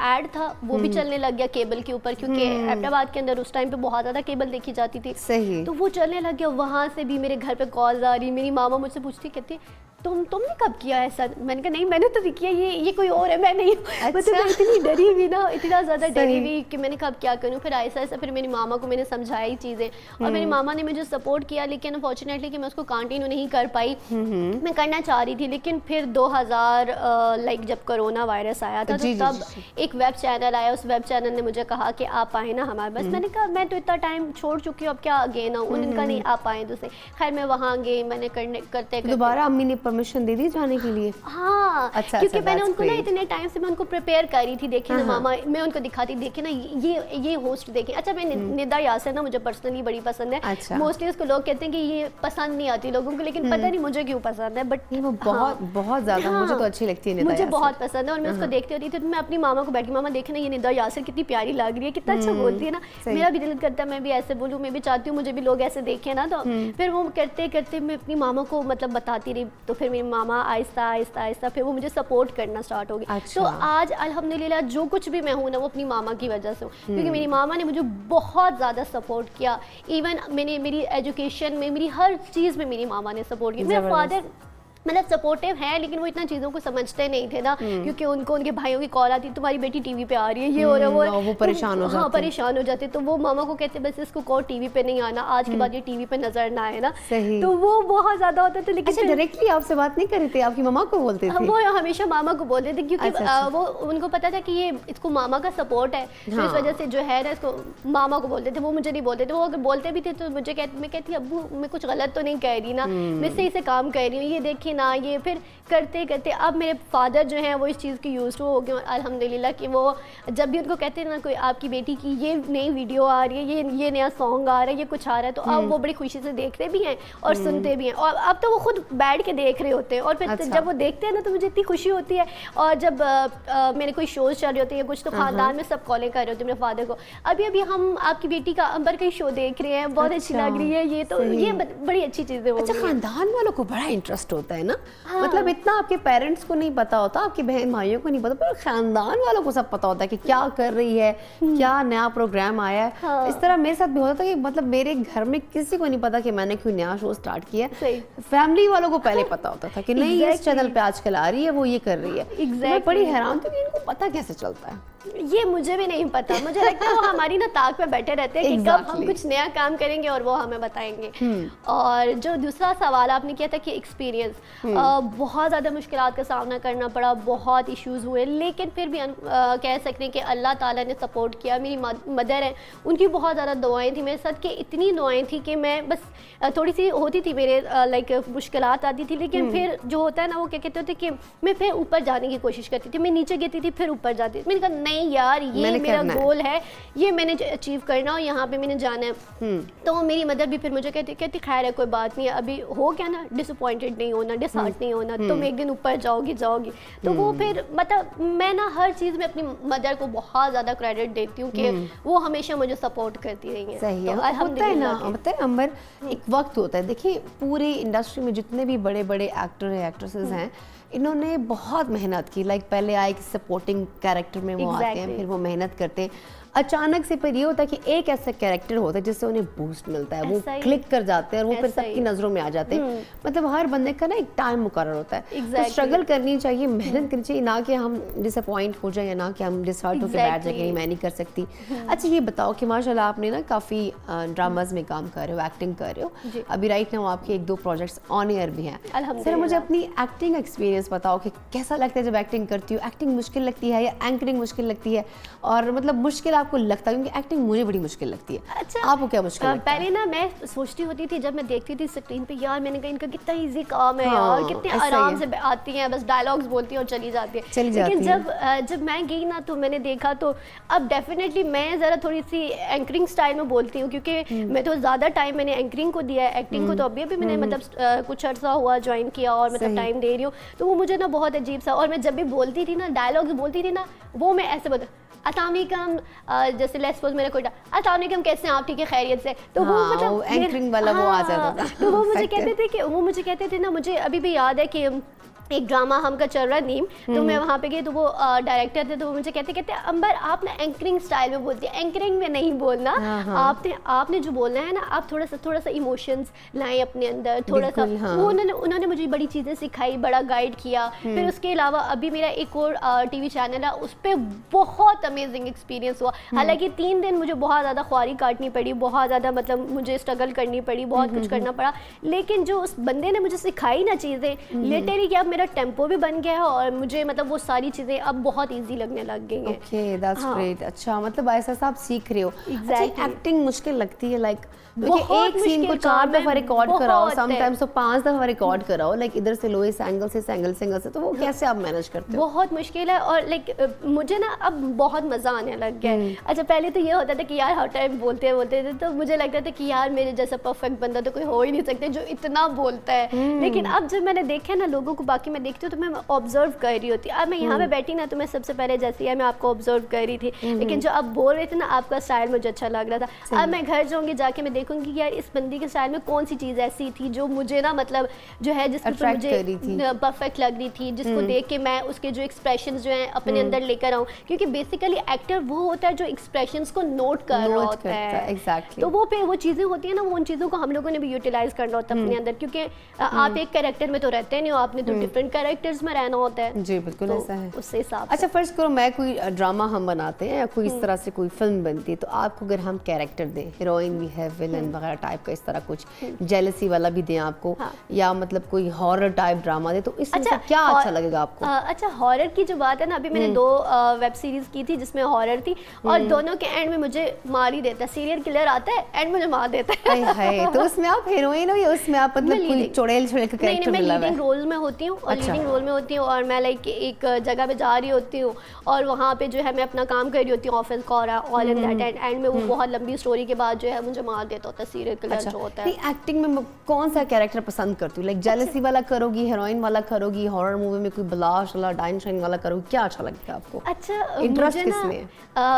ऐड था, वो भी चलने लग गया केबल के ऊपर, क्योंकि एबटाबाद के अंदर उस टाइम पे बहुत ज़्यादा केबल देखी जाती थी। सही। तो वो चलने लग गया, वहाँ से भी मेरे घर पे कॉल्स आ रही। मेरी मामा मुझसे पूछती, कहती तुमने कब किया ऐसा? मैंने कहा नहीं, मैंने तो नहीं किया, ये कोई और है, मैं नहीं। अच्छा। मतलब मैं इतनी डरी हुई ना, इतना ज़्यादा डरी हुई कि मैंने कब क्या करूँ। फिर ऐसा फिर मेरी मामा को मैंने समझाई चीज़ें, और मेरी मामा ने मुझे सपोर्ट किया, लेकिन अनफॉर्चुनेटली कि मैं उसको कंटिन्यू नहीं कर पाई। मैं करना चाह रही थी, लेकिन फिर 2000 लाइक जब कोरोना वायरस आया था, तो तब एक वेब चैनल आया। उस वेब चैनल ने मुझे कहा कि आप आए ना हमारे पास। मैंने कहा मैं तो इतना टाइम छोड़ चुकी हूँ, अब क्या अगेन आऊँ। उनका नहीं, आप आए तो सही। खैर मैं वहाँ गई, मैंने करते दोबारा अम्मी ने परमिशन दे दी जाने के लिए। हाँ, अच्छा, क्योंकि मैंने उनको ना इतने टाइम से मैं उनको प्रिपेयर कर रही थी। देखिए ना मामा, मैं उनको दिखाती, देखिए ना ये होस्ट देखें। अच्छा, मैं निदा यासर ना मुझे पर्सनली बड़ी पसंद है। अच्छा। मोस्टली उसको लोग कहते हैं कि ये पसंद नहीं आती लोगों को, लेकिन पता नहीं मुझे क्यों पसंद है। बट वो बहुत ज्यादा मुझे तो अच्छी लगती है। मुझे बहुत पसंद है और मैं उसको देखती होती थी। तो मैं अपनी मामा को बैठी, मामा देखे ना ये निदा यासर कितनी प्यारी लग रही है, कितना अच्छा बोलती है ना। मेरा भी दिल करता है मैं भी ऐसे बोलूँ, मैं भी चाहती हूँ मुझे भी लोग ऐसे देखें ना। तो फिर वो करते करते मैं अपनी मामा को मतलब बताती रही। तो फिर मेरी मामा आहिस्ता आहिस्ता फिर वो मुझे सपोर्ट करना स्टार्ट हो गई। अच्छा। तो आज अल्हम्दुलिल्लाह जो कुछ भी मैं हूँ ना, वो अपनी मामा की वजह से हूँ, क्योंकि मेरी मामा ने मुझे बहुत ज़्यादा सपोर्ट किया। इवन मेरी एजुकेशन में, मेरी हर चीज़ में मेरी मामा ने सपोर्ट किया। मेरा फादर मतलब सपोर्टिव है, लेकिन वो इतना चीज़ों को समझते नहीं थे ना, क्योंकि उनको उनके भाइयों की कॉल आती, तुम्हारी बेटी टीवी पे आ रही है, ये हो रहा है, वो परेशान हो जाते। हाँ, परेशान हो जाते। तो वो मामा को कहते बस इसको कहो टीवी पे नहीं आना, आज के बाद ये टीवी पे नजर ना आए ना। तो वो बहुत ज्यादा होता था। लेकिन अच्छा, डायरेक्टली आपसे बात नहीं कर रही थी, आपकी मामा को बोलते थे? वो हमेशा मामा को बोलते थे, क्योंकि वो उनको पता था कि ये इसको मामा का सपोर्ट है, तो इस वजह से जो है ना इसको मामा को बोलते थे। वो मुझे नहीं बोलते थे। वो अगर बोलते भी थे तो मुझे मैं कहती अब्बू मैं कुछ गलत तो नहीं कह रही ना, मैं सही से काम कर रही हूँ, ये देखिए ना। ये फिर करते करते अब मेरे फादर जो हैं वो इस चीज़ की यूज़ हो गए, और अल्हम्दुलिल्लाह कि वो जब भी उनको कहते हैं ना कोई आपकी बेटी की ये नई वीडियो आ रही है, ये नया सॉन्ग आ रहा है, ये कुछ आ रहा है, तो अब वो बड़ी खुशी से देखते भी हैं और सुनते भी हैं। और अब तो वो खुद बैठ के देख रहे होते हैं, और फिर जब वो देखते हैं ना तो मुझे इतनी खुशी होती है। और जब मेरे कोई शोज़ चल रहे होते हैं कुछ, तो ख़ानदान में सब कॉलें कर रहे होते हैं मेरे फादर को, अभी हम आपकी बेटी का अंबर का शो देख रहे हैं, बहुत अच्छी लग रही है, ये तो ये बड़ी अच्छी चीज़ें हो। अच्छा, खानदान वालों को बड़ा इंटरेस्ट होता है ना, मतलब इतना आपके पेरेंट्स को नहीं पता होता, आपके बहन भाइयों को नहीं पता, पर खानदान वालों को सब पता होता है कि क्या कर रही है, क्या नया प्रोग्राम आया है। हाँ। इस तरह मेरे साथ भी होता था कि मतलब मेरे घर में किसी को नहीं पता कि मैंने कोई नया शो स्टार्ट किया है। फैमिली वालों को पहले पता होता था कि नहीं ये इस चैनल पे आजकल आ रही है, वो ये कर रही है। मैं बड़ी हैरान थी कि इनको पता कैसे चलता है। ये मुझे भी नहीं पता। मुझे लगता है वो हमारी ना ताक पे बैठे रहते हैं कि कब हम कुछ नया काम करेंगे और वो हमें बताएंगे। और जो दूसरा सवाल आपने किया था कि एक्सपीरियंस, बहुत ज़्यादा मुश्किलात का सामना करना पड़ा, बहुत इश्यूज़ हुए, लेकिन फिर भी कह सकते हैं कि अल्लाह ताला ने सपोर्ट किया। मेरी मदर है, उनकी बहुत ज़्यादा दुआएं थी मेरे साथ, कि इतनी दुआएं थी कि मैं बस थोड़ी सी होती थी मेरे लाइक मुश्किलात आती थी, लेकिन फिर जो होता है ना वो क्या कहते थे कि मैं फिर ऊपर जाने की कोशिश करती थी, मैं नीचे गिरती थी फिर ऊपर जाती थी। मैंने कहा नहीं यार, ये मेरा गोल है, ये मैंने अचीव करना और यहाँ पे मैंने जाना है। तो मेरी मदर भी फिर मुझे कहती खैर है कोई बात नहीं, अभी हो गया ना, डिसअपॉइंटेड नहीं होना, होना, डिसहार्ट नहीं होना, तुम एक दिन ऊपर जाओगी। तो वो फिर मतलब मैं ना हर चीज़ में अपनी मदर को बहुत ज़्यादा क्रेडिट देती हूँ कि वो हमेशा मुझे सपोर्ट करती रही है। सही है, तो होता है ना, होता है अंबर, एक वक्त होता है। देखिए पूरी इंडस्ट्री में जितने भी बड़े बड़े एक्टर हैं, एक्ट्रेसेस हैं, इन्होंने बहुत मेहनत की। लाइक पहले आए कि सपोर्टिंग कैरेक्टर में वो आते हैं, फिर वो मेहनत करते हैं। अचानक से फिर ये होता है कि एक ऐसा कैरेक्टर होता है जिससे उन्हें बूस्ट मिलता है, वो क्लिक कर जाते हैं और वो फिर सबकी नज़रों में आ जाते हैं। मतलब हर बंदे का ना एक टाइम मुकर्रर होता है, तो स्ट्रगल करनी चाहिए, मेहनत करनी चाहिए, ना कि हम डिसअपॉइंट हो जाए या ना कि हम डिसहार्ट होकर बैठ जाए कि मैं नहीं कर सकती। अच्छा ये बताओ कि माशाल्लाह आपने ना काफ़ी ड्रामाज में काम कर रहे हो, एक्टिंग कर रहे हो, अभी राइट नाउ आपके 1-2 प्रोजेक्ट्स ऑन एयर भी हैं। सर मुझे अपनी एक्टिंग एक्सपीरियंस बताओ कि कैसा लगता है जब एक्टिंग करती हो? एक्टिंग मुश्किल लगती है या एंकरिंग मुश्किल लगती है? और मतलब मुश्किल आपको लगता है, क्योंकि एक्टिंग मुझे बड़ी मुश्किल लगती है। अच्छा आपको क्या मुश्किल लगता है? पहले ना मैं सोचती होती थी जब मैं देखती थी स्क्रीन पे, यार मैंने कहा इनका कितना इजी काम है यार, कितने आराम से आती हैं, बस डायलॉग्स बोलती हैं और चली जाती है। लेकिन जब मैं गई ना तो मैंने देखा, तो अब डेफिनेटली मैं ज़रा थोड़ी सी एंकरिंग स्टाइल में बोलती हूँ, क्योंकि मैं तो ज़्यादा टाइम मैंने एंकरिंग को दिया है। एक्टिंग को तो अभी मैंने मतलब कुछ अर्सा हुआ ज्वाइन किया और मतलब टाइम दे रही हूँ, तो वो मुझे ना बहुत अजीब सा, और मैं जब भी बोलती थी ना, डायलॉग्स बोलती थी ना, वो मैं ऐसे बोलती, अस्सलाम वालेकुम, जैसे लेट्स सपोज मेरा कोई अस्सलाम वालेकुम, कैसे हैं आप, ठीक है, खैरियत से। तो वो मतलब एंकरिंग वाला वो आ जाता था। तो वो मुझे कहते थे ना, मुझे अभी भी याद है कि एक ड्रामा हम का चल रहा है नीम, तो मैं वहाँ पे गई, तो वो डायरेक्टर थे, तो वो मुझे कहते अंबर आप ना एंकरिंग स्टाइल में बोलती है, एंकरिंग में नहीं बोलना। आपने जो बोलना है ना, आप थोड़ा सा इमोशंस लाएं अपने अंदर, थोड़ा सा। वो उन्होंने मुझे बड़ी चीज़ें सिखाई, बड़ा गाइड किया। फिर उसके अलावा अभी मेरा एक और टीवी चैनल है, उस पर बहुत अमेजिंग एक्सपीरियंस हुआ। हालांकि 3 दिन मुझे बहुत ज़्यादा ख्वारी काटनी पड़ी, बहुत ज़्यादा मतलब मुझे स्ट्रगल करनी पड़ी, बहुत कुछ करना पड़ा, लेकिन जो उस बंदे ने मुझे सिखाई ना चीज़ें, लिटरली क्या मेरा टेम्पो भी बन गया है और मुझे मतलब वो सारी चीज़ें अब बहुत इजी लगने लग गई हैं। Okay, that's great. अच्छा मतलब ऐसा आप सीख रहे हो। एग्जैक्टली। एक्टिंग मुश्किल लगती है, लाइक बहुत एक सीन को 4 दफ़ा रिकॉर्ड कराओ, समटाइम्स तो 5 दफ़ा रिकॉर्ड कराओ, लाइक इधर से लोएस्ट एंगल से एंगल से, तो वो कैसे आप मैनेज करते हो? बहुत मुश्किल है, और लाइक मुझे ना अब बहुत मज़ा आने लग गया है। अच्छा पहले तो ये होता था कि यार हर टाइम बोलते थे, तो मुझे लगता था कि यार मेरे जैसा परफेक्ट बंदा तो कोई हो ही नहीं सकता जो इतना बोलता है। लेकिन अब जब मैंने देखा ना लोगों को, बाकी मैं देखती हूँ तो मैं ऑब्जर्व कर रही होती। अब मैं यहाँ पे बैठी ना, तो मैं सबसे पहले जैसे है मैं आपको ऑब्जर्व कर रही थी, लेकिन जो आप बोल रहे थे ना, आपका स्टाइल मुझे अच्छा लग रहा था। अब मैं घर जाऊँगी, जाके मैं देखूंगी कि यार इस बंदी के स्टाइल में कौन सी चीज़ ऐसी थी जो मुझे ना मतलब जो है जिसको मुझे परफेक्ट लग रही थी, जिसको देख के मैं उसके जो एक्सप्रेशंस जो हैं अपने अंदर लेकर आऊँ, क्योंकि बेसिकली एक्टर वो होता है जो एक्सप्रेशंस को नोट कर रहा होता है। एग्जैक्टली। तो वो पे वो चीज़ें होती है ना, वो उन चीज़ों को हम लोगों ने भी यूटिलाइज करना होता है अपने अंदर, क्योंकि आप एक कैरेक्टर में तो रहते नहीं हो, आपने तो डिफरेंट कैरेक्टर्स में रहना होता है। जी बिल्कुल ऐसा है। उससे हिसाब। अच्छा फर्ज करो मैं कोई ड्रामा हम बनाते हैं या कोई इस तरह से कोई फिल्म बनती है, तो आपको अगर हम कैरेक्टर दें, हीरोइन भी है, विलन वगैरह टाइप का, इस तरह कुछ जेलसी वाला भी दें आपको, या मतलब कोई हॉरर टाइप ड्रामा दे, तो इसमें से क्या अच्छा लगेगा आपको? अच्छा हॉरर की जो बात है ना, अभी मैंने 2 वेब सीरीज की थी जिसमें हॉरर थी, और दोनों के एंड में मुझे मार ही देता है, सीरियल किलर आता है, एंड मुझे मार देता है। तो उसमें आप हीरोइन हो या उसमें आप मतलब कोई चुड़ैल का कैरेक्टर? मैं लीडिंग रोल में होती हूँ, और लीडिंग रोल में होती हूँ, और मैं लाइक एक जगह पे जा रही होती हूँ, और वहाँ पे जो है मैं अपना काम कर रही होती हूँ ऑफिस का, ऑल इन दैट एंड में वो बहुत लंबी स्टोरी के बाद जो है मुझे मार देता होता है सीरियल किलर जो होता है। एक्टिंग में कौन सा कैरेक्टर पसंद करती हूँ? लाइक जेलसी वाला करोगी, हीरोइन वाला करोगी, हॉरर मूवी में कोई ब्लास्ट वाला, डाइन शाइन वाला करोगी, क्या अच्छा लगता है आपको? अच्छा इंटरेस्ट किसमें?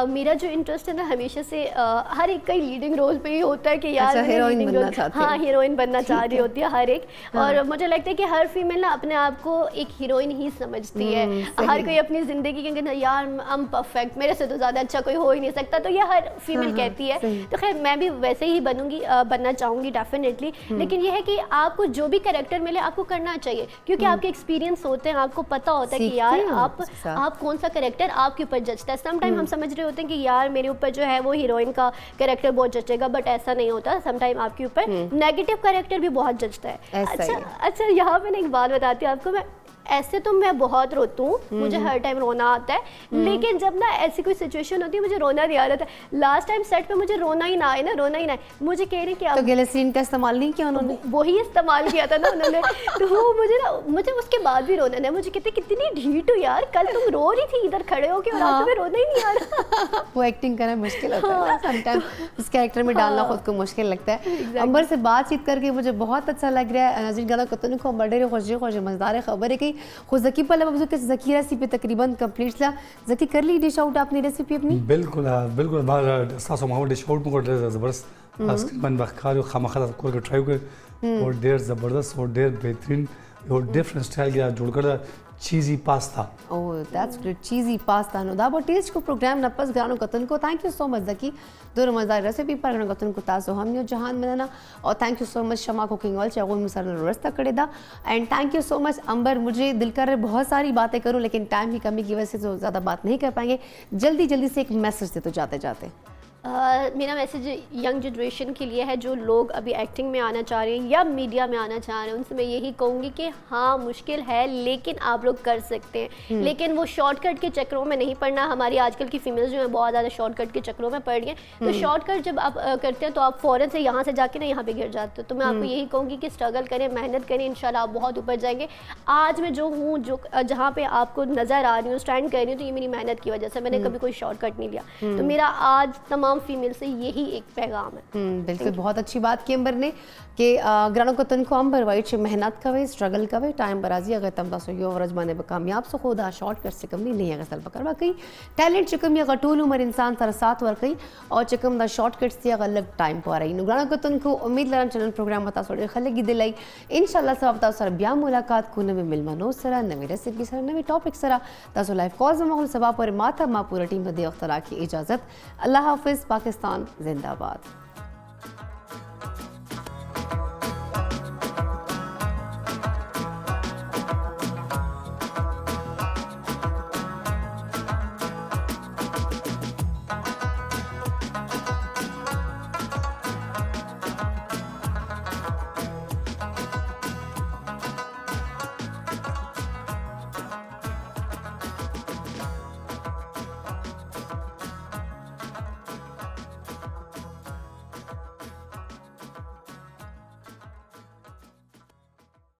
मेरा जो इंटरेस्ट है ना हमेशा से हर एक का लीडिंग रोल पे ही होता है कि यार हीरोइन बनना चाहती है। हाँ, हीरोइन बनना चाह रही होती है हर एक, और मुझे लगता है कि हर फीमेल ना अपने आप को एक हीरोइन ही समझती है। हर कोई अपनी जिंदगी के अंदर यार I'm परफेक्ट, मेरे से तो ज़्यादा अच्छा कोई हो ही नहीं सकता, तो ये हर फीमेल कहती है। तो खैर मैं भी वैसे ही बनना चाहूँगी डेफिनेटली, लेकिन ये है कि आपको जो भी कैरेक्टर मिले आपको करना चाहिए, क्योंकि आपके एक्सपीरियंस होते हैं, आपको पता होता है कि यार आप कौन सा कैरेक्टर आपके ऊपर जचता है। समटाइम हम समझ रहे होते हैं कि यार मेरे ऊपर जो है वो हीरोइन का कैरेक्टर बहुत जचेगा, बट ऐसा नहीं होता। समटाइम आपके ऊपर नेगेटिव कैरेक्टर भी बहुत जचता है। अच्छा यहाँ पे ना एक बात बताती हूँ आपको, मैं ऐसे तो मैं बहुत रोती हूँ, मुझे हर टाइम रोना आता है, लेकिन जब ना ऐसी कोई सिचुएशन होती है मुझे रोना नहीं आ रहा था। लास्ट टाइम सेट पे मुझे रोना ही ना आए ना, रोना ही ना आए, मुझे कह रही कि तो ग्लिसरीन का इस्तेमाल नहीं किया उन्होंने? वही इस्तेमाल किया था ना उन्होंने। तो मुझे उसके बाद भी रोना है, मुझे कहते कितनी ढीठ हो यार, कल तुम रो रही थी इधर खड़े होके और आज तुम्हें रोना ही नहीं आ रहा। वो एक्टिंग करना मुश्किल होता है ना समटाइम, उस कैरेक्टर में डालना खुद को मुश्किल लगता है। अंबर से बातचीत करके मुझे बहुत अच्छा लग रहा है। नाज़रीन गाना कतन को बड़े खुशी मज़ेदार खबर है कि खुद ज़की पर अब के ज़की रेसिपी तकरीबन कंप्लीट ला। ज़की कर ली डिश आउट आपने रेसिपी अपनी? बिल्कुल बिल्कुल बाहर सासो माहौल डिश आउट में कर ज़बरदस्त मन बखार खामखा को ट्राई कर और देर ज़बरदस्त और देर बेहतरीन और डिफरेंट स्टाइल के जोड़कर cheesy pasta. Oh that's great, cheesy pasta नो दा टेस्ट को प्रोग्राम नपस ग्रानो कतन को thank you so much Zaki दो मज़ेदार रेसिपी पर ग्रानो कतन को तासो हम यो जहान बनाना और thank you so much Shama cooking ऑल चागो मिसर रस्ता करे दा and thank you so much Amber. मुझे दिल कर रहा है बहुत सारी बातें करूं लेकिन टाइम की कमी की वजह से तो ज़्यादा बात नहीं कर पाएंगे। जल्दी से एक मैसेज दे तो जाते जाते। मेरा मैसेज यंग जनरेशन के लिए है जो लोग अभी एक्टिंग में आना चाह रहे हैं या मीडिया में आना चाह रहे हैं, उनसे मैं यही कहूँगी कि हाँ मुश्किल है लेकिन आप लोग कर सकते हैं, लेकिन वो शॉर्टकट के चक्रों में नहीं पड़ना। हमारी आजकल की फीमेल्स जो हैं बहुत ज़्यादा शॉर्टकट के चक्रों में पड़ रही हैं, तो शॉर्टकट जब आप करते हैं तो आप फ़ौरन से यहाँ से जाके ना यहाँ पे गिर जाते हो। तो मैं आपको यही कहूँगी कि स्ट्रगल करें, मेहनत करें, इंशाल्लाह आप बहुत ऊपर जाएंगे। आज मैं जो हूँ, जो जहाँ पे आपको नज़र आ रही हूँ, स्टैंड कर रही हूँ, तो ये मेरी मेहनत की वजह से, मैंने कभी कोई शॉर्टकट नहीं लिया। तो मेरा आज तमाम फीमेल से यही एक पैगाम है। बिल्कुल बहुत अच्छी बात की अंबर ने कि ग्रानो को तन को अंबर वाइट से मेहनत कवे स्ट्रगल कवे टाइम बराजी अगर तम तासो यो वरज माने कामयाब सो खुदा शॉर्टकट से कम नहीं है गसल पकड़ वाकई टैलेंट चकम या गटूल उमर इंसान तर साथ वर कई और चकम दा शॉर्टकट से अलग टाइम पर रही ग्रानो को तन को उम्मीद लरन चैनल प्रोग्राम बता सोड़े खलेगी दिलाई इंशाल्लाह सब बता सर ब्या मुलाकात को नवे मिलमानो सरा नवे रेसिपी सरा नवे टॉपिक सरा तासो लाइव कॉज माहौल सबा पर माथा मा पूरा टीम दे वक्त की इजाजत। अल्लाह हाफिज, पाकिस्तान जिंदाबाद।